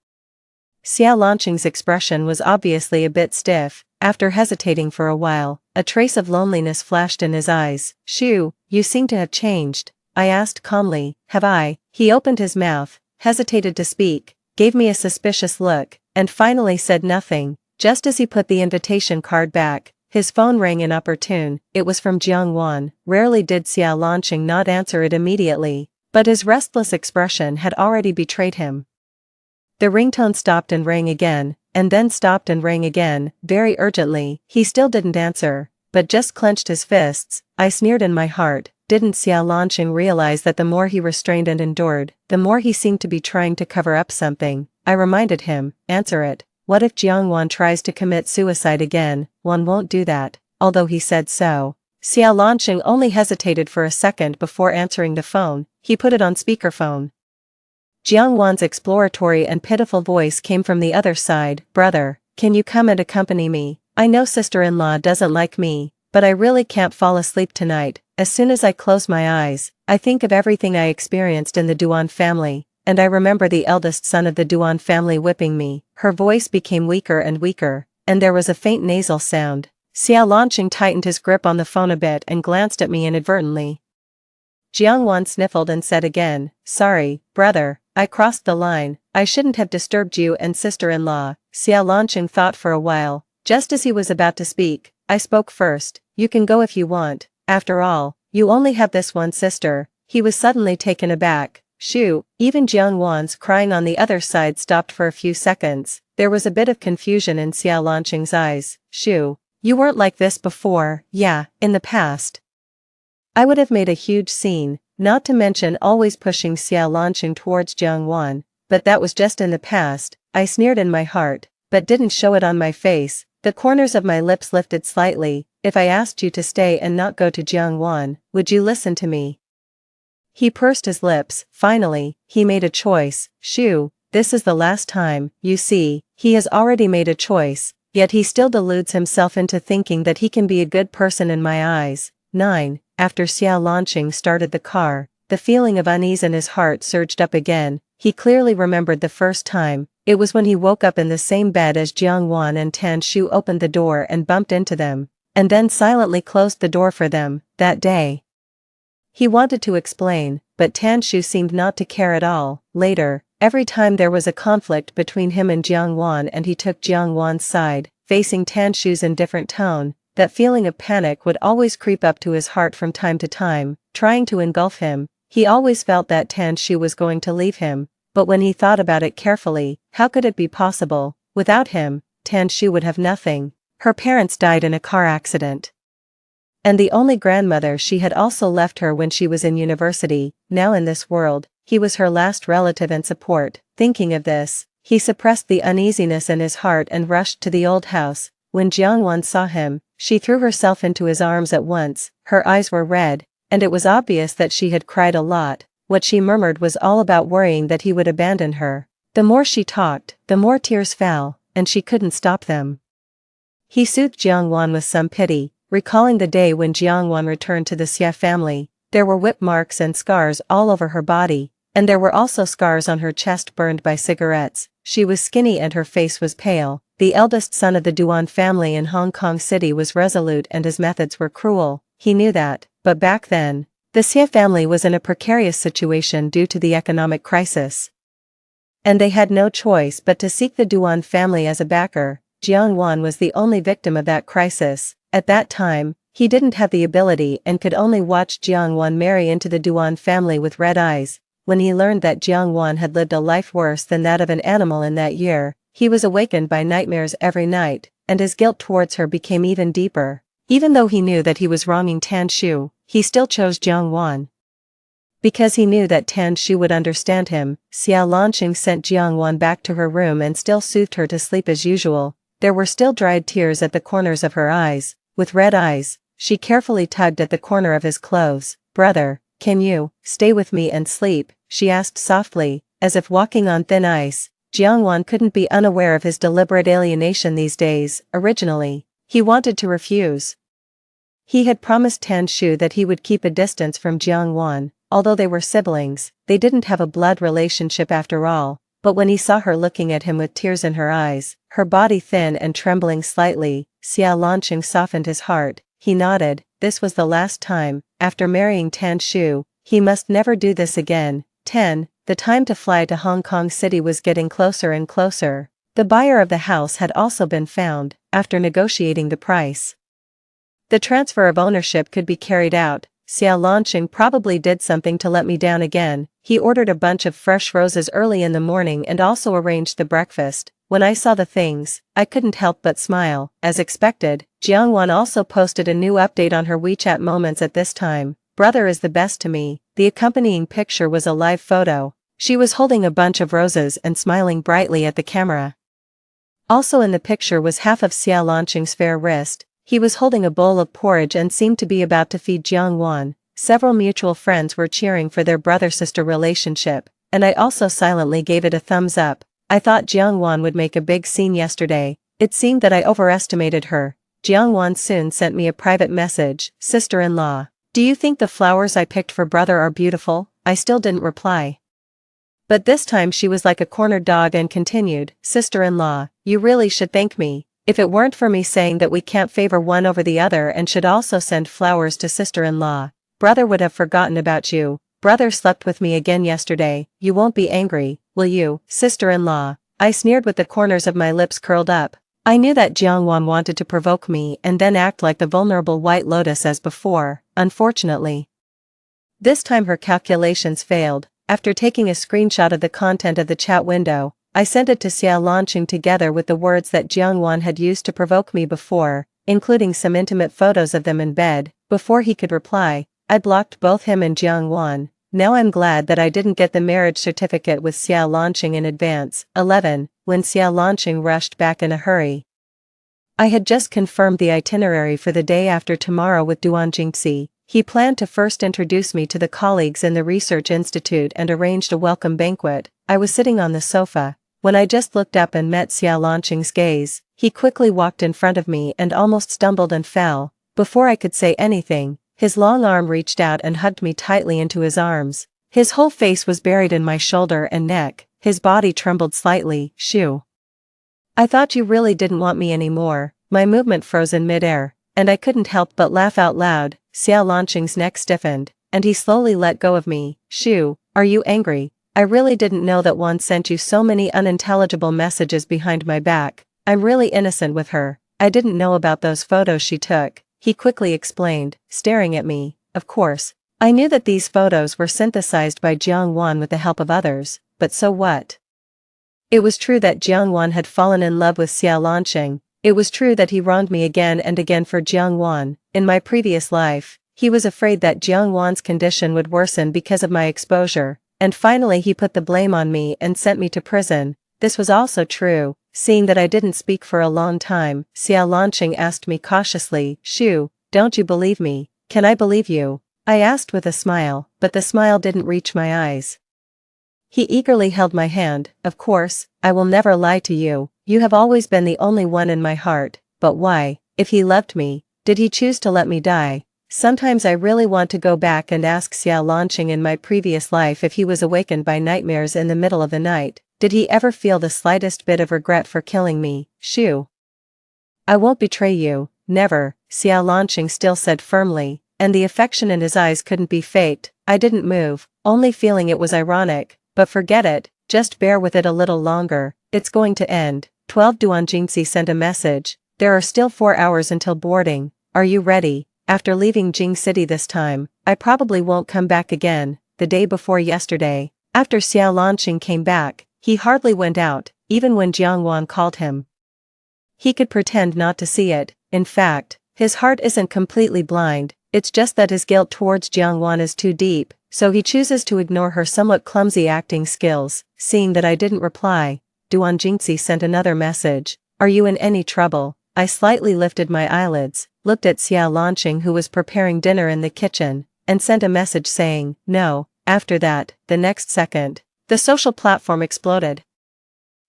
Xiao Lanqing's expression was obviously a bit stiff. After hesitating for a while, a trace of loneliness flashed in his eyes. Shu, you seem to have changed. I asked calmly, have I? He opened his mouth, hesitated to speak, gave me a suspicious look, and finally said nothing. Just as he put the invitation card back, his phone rang inopportune. It was from Jiang. Rarely did Xiao Lanqing not answer it immediately, but his restless expression had already betrayed him. The ringtone stopped and rang again, and then stopped and rang again, very urgently. He still didn't answer, but just clenched his fists. I sneered in my heart. Didn't Xiao Lanqing realize that the more he restrained and endured, the more he seemed to be trying to cover up something? I reminded him, answer it. What if Jiang tries to commit suicide again? One won't do that, although he said so. Xiao Lanqing only hesitated for a second before answering the phone. He put it on speakerphone. Jiang exploratory and pitiful voice came from the other side. Brother, can you come and accompany me? I know sister-in-law doesn't like me, but I really can't fall asleep tonight. As soon as I close my eyes, I think of everything I experienced in the Duan family, and I remember the eldest son of the Duan family whipping me. Her voice became weaker and weaker, and there was a faint nasal sound. Xiao Lanqing tightened his grip on the phone a bit and glanced at me inadvertently. Jiang sniffled and said again, sorry, brother, I crossed the line. I shouldn't have disturbed you and sister-in-law. Xiao Lanqing thought for a while. Just as he was about to speak, I spoke first. You can go if you want. After all, you only have this one sister. He was suddenly taken aback. Shu, even Jiang crying on the other side stopped for a few seconds. There was a bit of confusion in Xiao Lanqing's eyes. Shu, you weren't like this before. Yeah, in the past. I would have made a huge scene, not to mention always pushing Xiao Lanqing towards Jiang, but that was just in the past. I sneered in my heart, but didn't show it on my face. The corners of my lips lifted slightly. If I asked you to stay and not go to Jiang, would you listen to me? He pursed his lips. Finally, he made a choice. Shu, this is the last time. You see, he has already made a choice, yet he still deludes himself into thinking that he can be a good person in my eyes. 9. After Xiao Lanqing started the car, the feeling of unease in his heart surged up again. He clearly remembered the first time. It was when he woke up in the same bed as Jiang and Tan Shu opened the door and bumped into them, and then silently closed the door for them, that day. He wanted to explain, but Tan Shu seemed not to care at all. Later, every time there was a conflict between him and Jiang and he took Jiang side, facing Tan Shu's indifferent tone, that feeling of panic would always creep up to his heart from time to time, trying to engulf him. He always felt that Tan Shu was going to leave him, but when he thought about it carefully, how could it be possible? Without him, Tan Shu would have nothing. Her parents died in a car accident. And the only grandmother she had also left her when she was in university. Now in this world, he was her last relative and support. Thinking of this, he suppressed the uneasiness in his heart and rushed to the old house. When Jiang saw him, she threw herself into his arms at once. Her eyes were red, and it was obvious that she had cried a lot. What she murmured was all about worrying that he would abandon her. The more she talked, the more tears fell, and she couldn't stop them. He soothed Jiang with some pity, recalling the day when Jiang returned to the Xia family. There were whip marks and scars all over her body, and there were also scars on her chest burned by cigarettes. She was skinny and her face was pale. The eldest son of the Duan family in Hong Kong City was resolute and his methods were cruel. He knew that, but back then, the Xia family was in a precarious situation due to the economic crisis. And they had no choice but to seek the Duan family as a backer. Jiang was the only victim of that crisis. At that time, he didn't have the ability and could only watch Jiang marry into the Duan family with red eyes. When he learned that Jiang had lived a life worse than that of an animal in that year, he was awakened by nightmares every night, and his guilt towards her became even deeper. Even though he knew that he was wronging Tan Shu, he still chose Jiang. Because he knew that Tan Shu would understand him, Xiao Lanqing sent Jiangwan back to her room and still soothed her to sleep as usual. There were still dried tears at the corners of her eyes. With red eyes, she carefully tugged at the corner of his clothes. "Brother, can you stay with me and sleep?" she asked softly, as if walking on thin ice. Jiangwan couldn't be unaware of his deliberate alienation these days. Originally, he wanted to refuse. He had promised Tan Shu that he would keep a distance from Jiangwan. Although they were siblings, they didn't have a blood relationship after all. But when he saw her looking at him with tears in her eyes, her body thin and trembling slightly, Xiao Lanqing softened his heart. He nodded. This was the last time. After marrying Tan Shu, he must never do this again. 10. The time to fly to Hong Kong City was getting closer and closer. The buyer of the house had also been found, after negotiating the price. The transfer of ownership could be carried out. Xiao Lanqing probably did something to let me down again. He ordered a bunch of fresh roses early in the morning and also arranged the breakfast. When I saw the things, I couldn't help but smile. As expected, Jiangwan also posted a new update on her WeChat moments at this time. "Brother is the best to me." The accompanying picture was a live photo. She was holding a bunch of roses and smiling brightly at the camera. Also in the picture was half of Xiao Lanqing's fair wrist. He was holding a bowl of porridge and seemed to be about to feed Jiangwan. Several mutual friends were cheering for their brother-sister relationship, and I also silently gave it a thumbs up. I thought Jiangwan would make a big scene yesterday. It seemed that I overestimated her. Jiangwan soon sent me a private message. "Sister-in-law, do you think the flowers I picked for brother are beautiful?" I still didn't reply. But this time she was like a cornered dog and continued, "Sister-in-law, you really should thank me. If it weren't for me saying that we can't favor one over the other and should also send flowers to sister-in-law, brother would have forgotten about you. Brother slept with me again yesterday. You won't be angry, will you, sister-in-law?" I sneered with the corners of my lips curled up. I knew that Jiangwan wanted to provoke me and then act like the vulnerable White Lotus as before. Unfortunately, this time her calculations failed. After taking a screenshot of the content of the chat window, I sent it to Xiao Lanqing together with the words that Jiangwan had used to provoke me before, including some intimate photos of them in bed. Before he could reply, I blocked both him and Jiangwan. Now I'm glad that I didn't get the marriage certificate with Xiao Lanqing in advance. 11. When Xiao Lanqing rushed back in a hurry. I had just confirmed the itinerary for the day after tomorrow with Duan Jingxi. He planned to first introduce me to the colleagues in the research institute and arranged a welcome banquet. I was sitting on the sofa. When I just looked up and met Xiao Lanqing's gaze, he quickly walked in front of me and almost stumbled and fell. Before I could say anything, his long arm reached out and hugged me tightly into his arms. His whole face was buried in my shoulder and neck. His body trembled slightly. "Shu, I thought you really didn't want me anymore." My movement froze in midair, and I couldn't help but laugh out loud. Xiao Lanqing's neck stiffened, and he slowly let go of me. "Shu, are you angry? I really didn't know that one sent you so many unintelligible messages behind my back. I'm really innocent with her. I didn't know about those photos she took," he quickly explained, staring at me. Of course, I knew that these photos were synthesized by Jiangwan with the help of others, but so what? It was true that Jiangwan had fallen in love with Xiao Lanqing. It was true that he wronged me again and again for Jiangwan. In my previous life, he was afraid that Jiangwan's condition would worsen because of my exposure. And finally he put the blame on me and sent me to prison. This was also true. Seeing that I didn't speak for a long time, Xiao Lanqing asked me cautiously, "Shu, don't you believe me? Can I believe you?" I asked with a smile, but the smile didn't reach my eyes. He eagerly held my hand. "Of course, I will never lie to you. You have always been the only one in my heart." But why? If he loved me, did he choose to let me die? Sometimes I really want to go back and ask Xiao Lanqing in my previous life if he was awakened by nightmares in the middle of the night. Did he ever feel the slightest bit of regret for killing me? "Shu, I won't betray you, never," Xiao Lanqing still said firmly, and the affection in his eyes couldn't be faked. I didn't move, only feeling it was ironic. "But forget it, just bear with it a little longer, it's going to end." 12. Duan Jingxi sent a message. "There are still 4 hours until boarding. Are you ready? After leaving Jing City this time, I probably won't come back again." The day before yesterday, after Xiao Lanqing came back, he hardly went out, even when Jiangwan called him. He could pretend not to see it. In fact, his heart isn't completely blind, it's just that his guilt towards Jiangwan is too deep, so he chooses to ignore her somewhat clumsy acting skills. Seeing that I didn't reply, Duan Jingxi sent another message. Are you in any trouble? I slightly lifted my eyelids, looked at Xiao Lanqing who was preparing dinner in the kitchen, and sent a message saying, no. After that, the next second, the social platform exploded.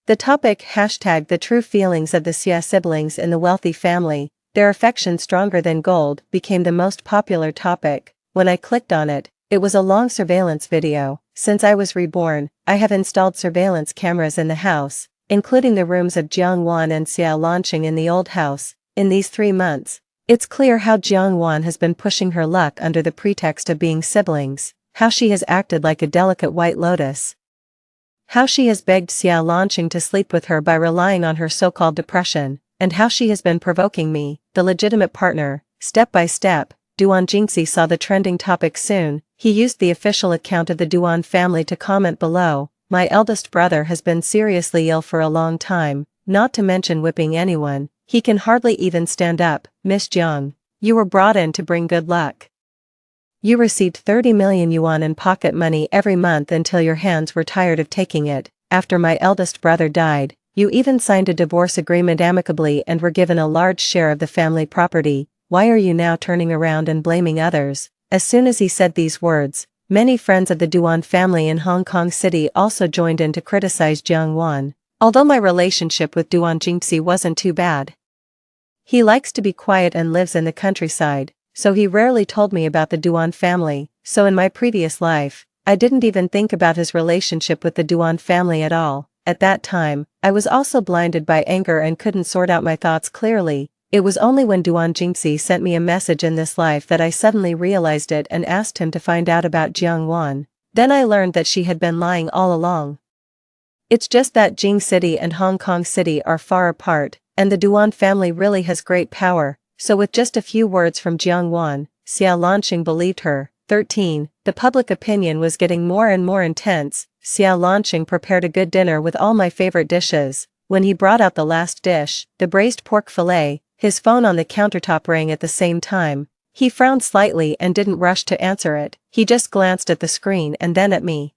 The topic #the true feelings of the Xia siblings in the wealthy family, their affection stronger than gold, became the most popular topic. When I clicked on it, it was a long surveillance video. Since I was reborn, I have installed surveillance cameras in the house, including the rooms of Jiang Wan and Xiao Lanqing in the old house. In these 3 months, it's clear how Jiang Wan has been pushing her luck under the pretext of being siblings, how she has acted like a delicate white lotus, how she has begged Xiao Lanqing to sleep with her by relying on her so-called depression, and how she has been provoking me, the legitimate partner, step by step. Duan Jingxi saw the trending topic soon. He used the official account of the Duan family to comment below. My eldest brother has been seriously ill for a long time, not to mention whipping anyone. He can hardly even stand up. Miss Jiang, you were brought in to bring good luck. You received 30 million yuan in pocket money every month until your hands were tired of taking it. After my eldest brother died, you even signed a divorce agreement amicably and were given a large share of the family property. Why are you now turning around and blaming others? As soon as he said these words, many friends of the Duan family in Hong Kong City also joined in to criticize Jiang Wan. Although my relationship with Duan Jingxi wasn't too bad. He likes to be quiet and lives in the countryside, so he rarely told me about the Duan family. So in my previous life, I didn't even think about his relationship with the Duan family at all. At that time, I was also blinded by anger and couldn't sort out my thoughts clearly. It was only when Duan Jingxi sent me a message in this life that I suddenly realized it and asked him to find out about Jiang Wan. Then I learned that she had been lying all along. It's just that Jing City and Hong Kong City are far apart, and the Duan family really has great power, so with just a few words from Jiang Wan, Xiao Lanqing believed her. 13. The public opinion was getting more and more intense. Xiao Lanqing prepared a good dinner with all my favorite dishes. When he brought out the last dish, the braised pork fillet, his phone on the countertop rang at the same time. He frowned slightly and didn't rush to answer it. He just glanced at the screen and then at me.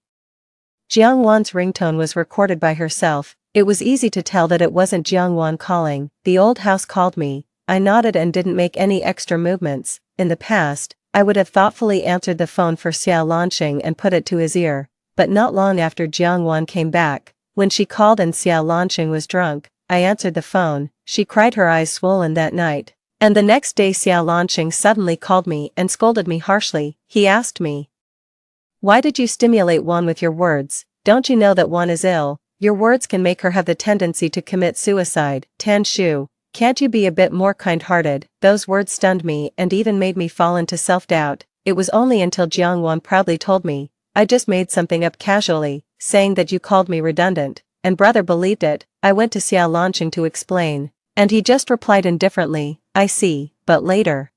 Jiang Wan's ringtone was recorded by herself. It was easy to tell that it wasn't Jiang Wan calling. The old house called me. I nodded and didn't make any extra movements. In the past, I would have thoughtfully answered the phone for Xiao Lanqing and put it to his ear. But not long after Jiang Wan came back, when she called and Xiao Lanqing was drunk, I answered the phone. She cried her eyes swollen that night. And the next day Xiao Lanqing suddenly called me and scolded me harshly. He asked me, "Why did you stimulate Wan with your words? Don't you know that Wan is ill? Your words can make her have the tendency to commit suicide. Tan Shu, can't you be a bit more kind-hearted?" Those words stunned me and even made me fall into self-doubt. It was only until Jiang Wan proudly told me, "I just made something up casually, saying that you called me redundant," and brother believed it. I went to Xiao Lanqing to explain, and he just replied indifferently, "I see, but later."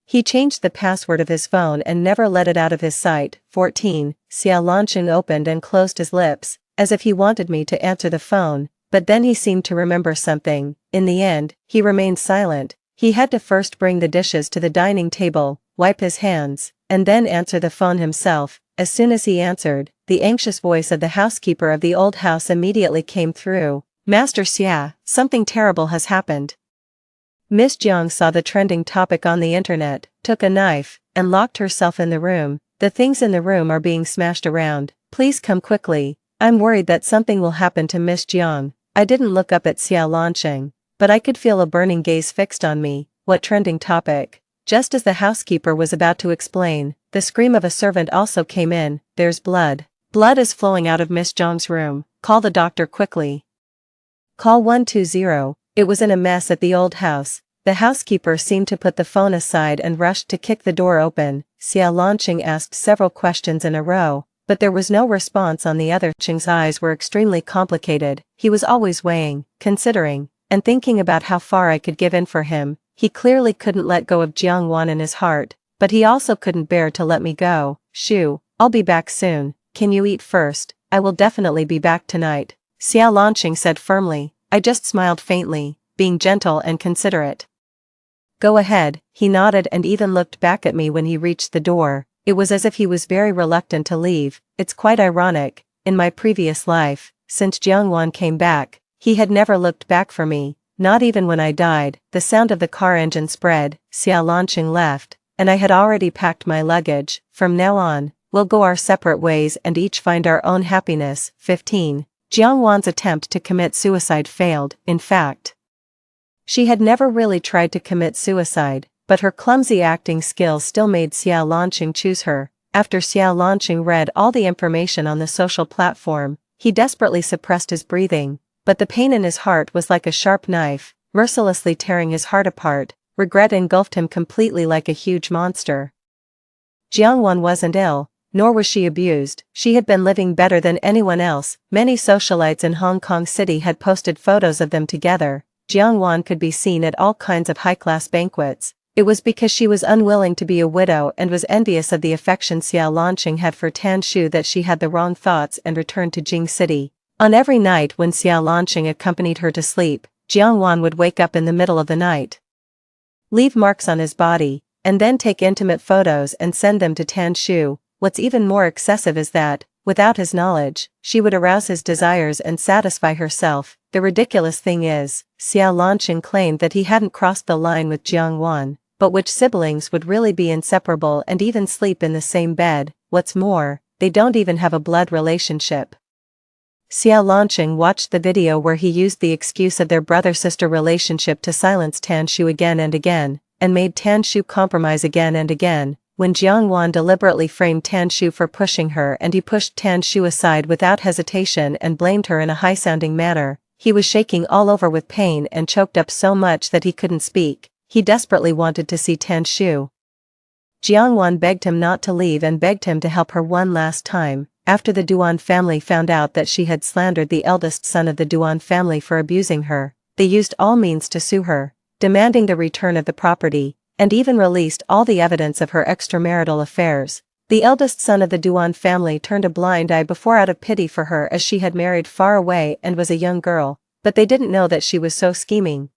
He changed the password of his phone and never let it out of his sight. 14. Xiao Lanqing opened and closed his lips, as if he wanted me to answer the phone, but then he seemed to remember something. In the end, he remained silent. He had to first bring the dishes to the dining table, wipe his hands, and then answer the phone himself. As soon as he answered, the anxious voice of the housekeeper of the old house immediately came through. "Master Xia, something terrible has happened." Miss Jiang saw the trending topic on the internet, took a knife, and locked herself in the room. "The things in the room are being smashed around. Please come quickly. I'm worried that something will happen to Miss Jiang." I didn't look up at Xiao Lanqing, but I could feel a burning gaze fixed on me. What trending topic? Just as the housekeeper was about to explain, the scream of a servant also came in. "There's blood. Blood is flowing out of Miss Jiang's room. Call the doctor quickly. Call 120. It was in a mess at the old house. The housekeeper seemed to put the phone aside and rushed to kick the door open. Xiao Lanqing asked several questions in a row, but there was no response on the other. Qing's eyes were extremely complicated. He was always weighing, considering, and thinking about how far I could give in for him. He clearly couldn't let go of Jiang Wan in his heart, but he also couldn't bear to let me go. "Shu, I'll be back soon. Can you eat first? I will definitely be back tonight," Xiao Lanqing said firmly. I just smiled faintly, being gentle and considerate. "Go ahead," he nodded and even looked back at me when he reached the door. It was as if he was very reluctant to leave. It's quite ironic. In my previous life, since Jiangwan came back, he had never looked back for me, not even when I died. The sound of the car engine spread. Xia Lanqing left, and I had already packed my luggage. From now on, we'll go our separate ways and each find our own happiness. 15. Jiangwan's attempt to commit suicide failed. In fact, she had never really tried to commit suicide, but her clumsy acting skills still made Xia Lanqing choose her. After Xia Lanqing read all the information on the social platform, he desperately suppressed his breathing, but the pain in his heart was like a sharp knife, mercilessly tearing his heart apart. Regret engulfed him completely like a huge monster. Jiangwan wasn't ill, nor was she abused. She had been living better than anyone else. Many socialites in Hong Kong City had posted photos of them together. Jiangwan could be seen at all kinds of high-class banquets. It was because she was unwilling to be a widow and was envious of the affection Xia Lanqing had for Tan Shu that she had the wrong thoughts and returned to Jing City. On every night when Xia Lanqing accompanied her to sleep, Jiangwan would wake up in the middle of the night, leave marks on his body, and then take intimate photos and send them to Tan Shu. What's even more excessive is that, without his knowledge, she would arouse his desires and satisfy herself. The ridiculous thing is, Xia Lanqing claimed that he hadn't crossed the line with Jiangwan, but which siblings would really be inseparable and even sleep in the same bed. What's more, they don't even have a blood relationship. Xia Lanqing watched the video where he used the excuse of their brother-sister relationship to silence Tan Shu again and again, and made Tan Shu compromise again and again. When Jiangwan deliberately framed Tan Shu for pushing her and he pushed Tan Shu aside without hesitation and blamed her in a high-sounding manner, he was shaking all over with pain and choked up so much that he couldn't speak. He desperately wanted to see Tan Shu. Jiangwan begged him not to leave and begged him to help her one last time. After the Duan family found out that she had slandered the eldest son of the Duan family for abusing her, they used all means to sue her, demanding the return of the property, and even released all the evidence of her extramarital affairs. The eldest son of the Duan family turned a blind eye before out of pity for her as she had married far away and was a young girl, but they didn't know that she was so scheming.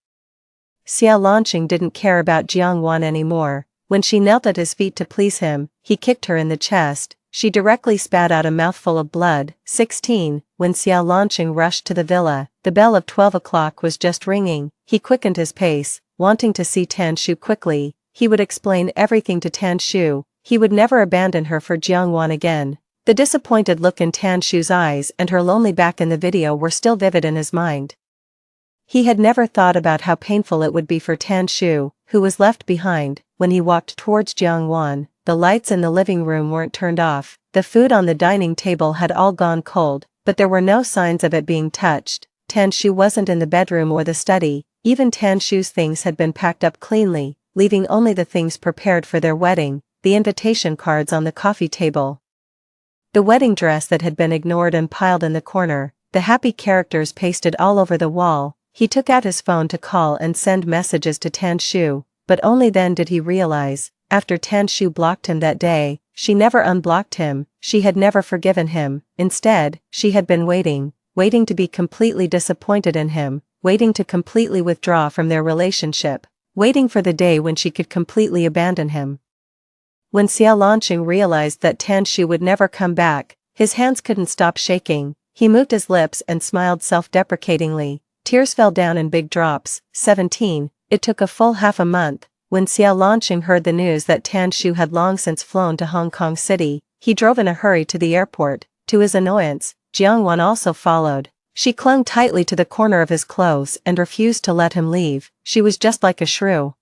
Xia Lanqing didn't care about Jiangwan anymore. When she knelt at his feet to please him, he kicked her in the chest. She directly spat out a mouthful of blood. 16. When Xia Lanqing rushed to the villa, the bell of 12 o'clock was just ringing. He quickened his pace, wanting to see Tan Shu quickly. He would explain everything to Tan Shu. He would never abandon her for Jiangwan again. The disappointed look in Tan Shu's eyes and her lonely back in the video were still vivid in his mind. He had never thought about how painful it would be for Tan Shu, who was left behind. When he walked towards Jiangwan, the lights in the living room weren't turned off. The food on the dining table had all gone cold, but there were no signs of it being touched. Tan Shu wasn't in the bedroom or the study. Even Tan Shu's things had been packed up cleanly, leaving only the things prepared for their wedding, the invitation cards on the coffee table, the wedding dress that had been ignored and piled in the corner, the happy characters pasted all over the wall. He took out his phone to call and send messages to Tan Shu, but only then did he realize, after Tan Shu blocked him that day, she never unblocked him. She had never forgiven him. Instead, she had been waiting to be completely disappointed in him, waiting to completely withdraw from their relationship, waiting for the day when she could completely abandon him. When Xia Lanqing realized that Tan Shu would never come back, his hands couldn't stop shaking. He moved his lips and smiled self-deprecatingly. Tears fell down in big drops. 17. It took a full half a month. When Xia Lanqing heard the news that Tan Shu had long since flown to Hong Kong City, he drove in a hurry to the airport. To his annoyance, Jiangwan also followed. She clung tightly to the corner of his clothes and refused to let him leave. She was just like a shrew,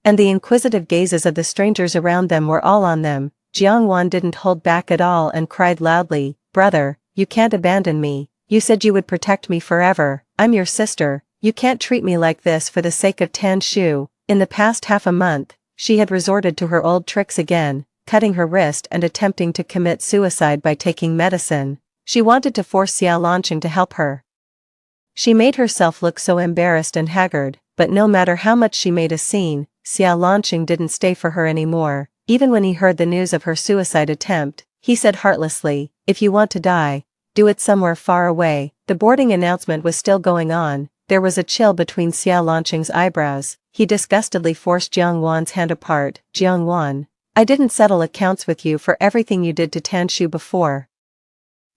and the inquisitive gazes of the strangers around them were all on them. Jiangwan didn't hold back at all and cried loudly, "Brother, you can't abandon me. You said you would protect me forever. I'm your sister. You can't treat me like this for the sake of Tan Shu." In the past half a month, she had resorted to her old tricks again, cutting her wrist and attempting to commit suicide by taking medicine. She wanted to force Xia Lanqing to help her. She made herself look so embarrassed and haggard, but no matter how much she made a scene, Xia Lanqing didn't stay for her anymore. Even when he heard the news of her suicide attempt, he said heartlessly, "If you want to die, do it somewhere far away." The boarding announcement was still going on. There was a chill between Xia Lanqing's eyebrows. He disgustedly forced Jiangwan's hand apart. "Jiangwan, I didn't settle accounts with you for everything you did to Tanshu before.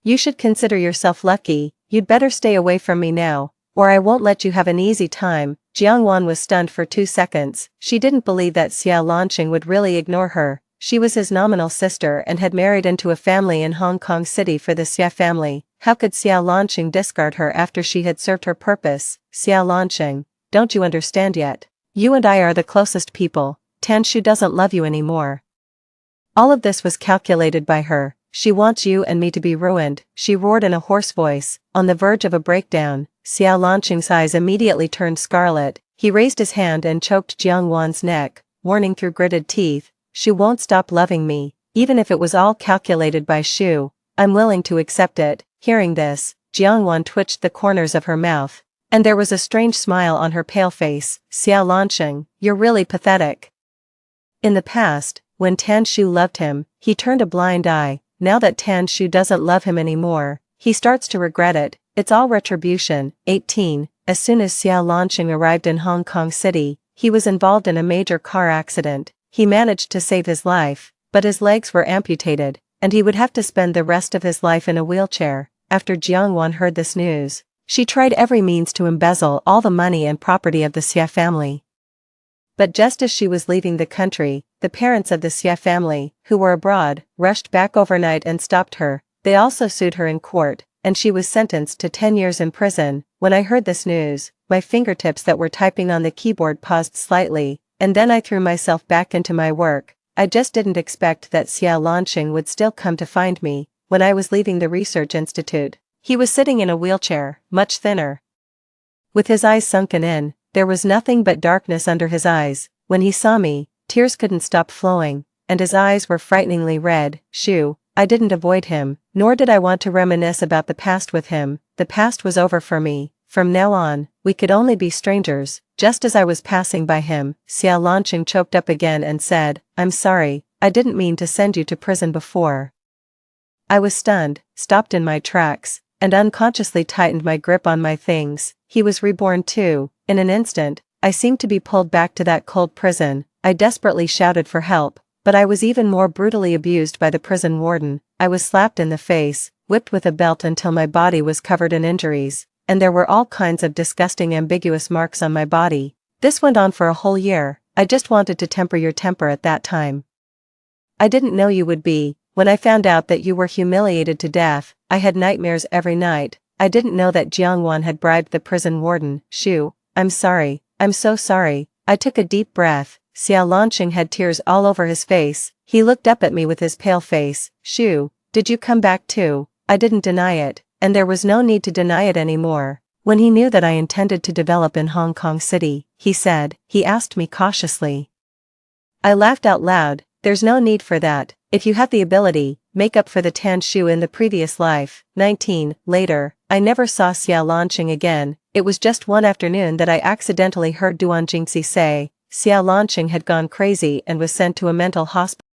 You should consider yourself lucky. You'd better stay away from me now, or I won't let you have an easy time." Jiangwan was stunned for 2 seconds. She didn't believe that Xiao Lanqing would really ignore her. She was his nominal sister and had married into a family in Hong Kong City for the Xia family. How could Xiao Lanqing discard her after she had served her purpose? "Xiao Lanqing, don't you understand yet? You and I are the closest people. Tanshu doesn't love you anymore. All of this was calculated by her. She wants you and me to be ruined," she roared in a hoarse voice, on the verge of a breakdown. Xiao Lanqing's eyes immediately turned scarlet. He raised his hand and choked Jiangwan's neck, warning through gritted teeth, "Shu won't stop loving me, even if it was all calculated by Shu. I'm willing to accept it." Hearing this, Jiangwan twitched the corners of her mouth, and there was a strange smile on her pale face. "Xiao Lanqing, you're really pathetic." In the past, when Tanshu loved him, he turned a blind eye. Now that Tanshu doesn't love him anymore, he starts to regret it. It's all retribution. 18. As soon as Xiao Lanqing arrived in Hong Kong City, he was involved in a major car accident. He managed to save his life, but his legs were amputated, and he would have to spend the rest of his life in a wheelchair. After Jiangwan heard this news, she tried every means to embezzle all the money and property of the Xia family. But just as she was leaving the country, the parents of the Xia family, who were abroad, rushed back overnight and stopped her. They also sued her in court, and she was sentenced to 10 years in prison. When I heard this news, my fingertips that were typing on the keyboard paused slightly, and then I threw myself back into my work. I just didn't expect that Xiao Lanqing would still come to find me. When I was leaving the research institute, he was sitting in a wheelchair, much thinner. With his eyes sunken in, there was nothing but darkness under his eyes. When he saw me, tears couldn't stop flowing, and his eyes were frighteningly red. "Shu, I didn't avoid him, nor did I want to reminisce about the past with him. The past was over for me. From now on, we could only be strangers." Just as I was passing by him, Xiao Lanqing choked up again and said, "I'm sorry, I didn't mean to send you to prison before." I was stunned, stopped in my tracks, and unconsciously tightened my grip on my things. He was reborn too. In an instant, I seemed to be pulled back to that cold prison. I desperately shouted for help, but I was even more brutally abused by the prison warden. I was slapped in the face, whipped with a belt until my body was covered in injuries, and there were all kinds of disgusting ambiguous marks on my body. This went on for a whole year. I just wanted to temper your temper at that time. I didn't know you would be. When I found out that you were humiliated to death, I had nightmares every night. I didn't know that Jiangwan had bribed the prison warden. "Shu, I'm sorry. I'm so sorry." I took a deep breath. Xiao Lanqing had tears all over his face. He looked up at me with his pale face. "Shu, did you come back too?" I didn't deny it, and there was no need to deny it anymore. When he knew that I intended to develop in Hong Kong City, he asked me cautiously. I laughed out loud. "There's no need for that. If you have the ability, make up for the Tanshu in the previous life." 19. Later, I never saw Xiao Lanqing again. It was just one afternoon that I accidentally heard Duan Jingxi say, Xiao Lanqing had gone crazy and was sent to a mental hospital.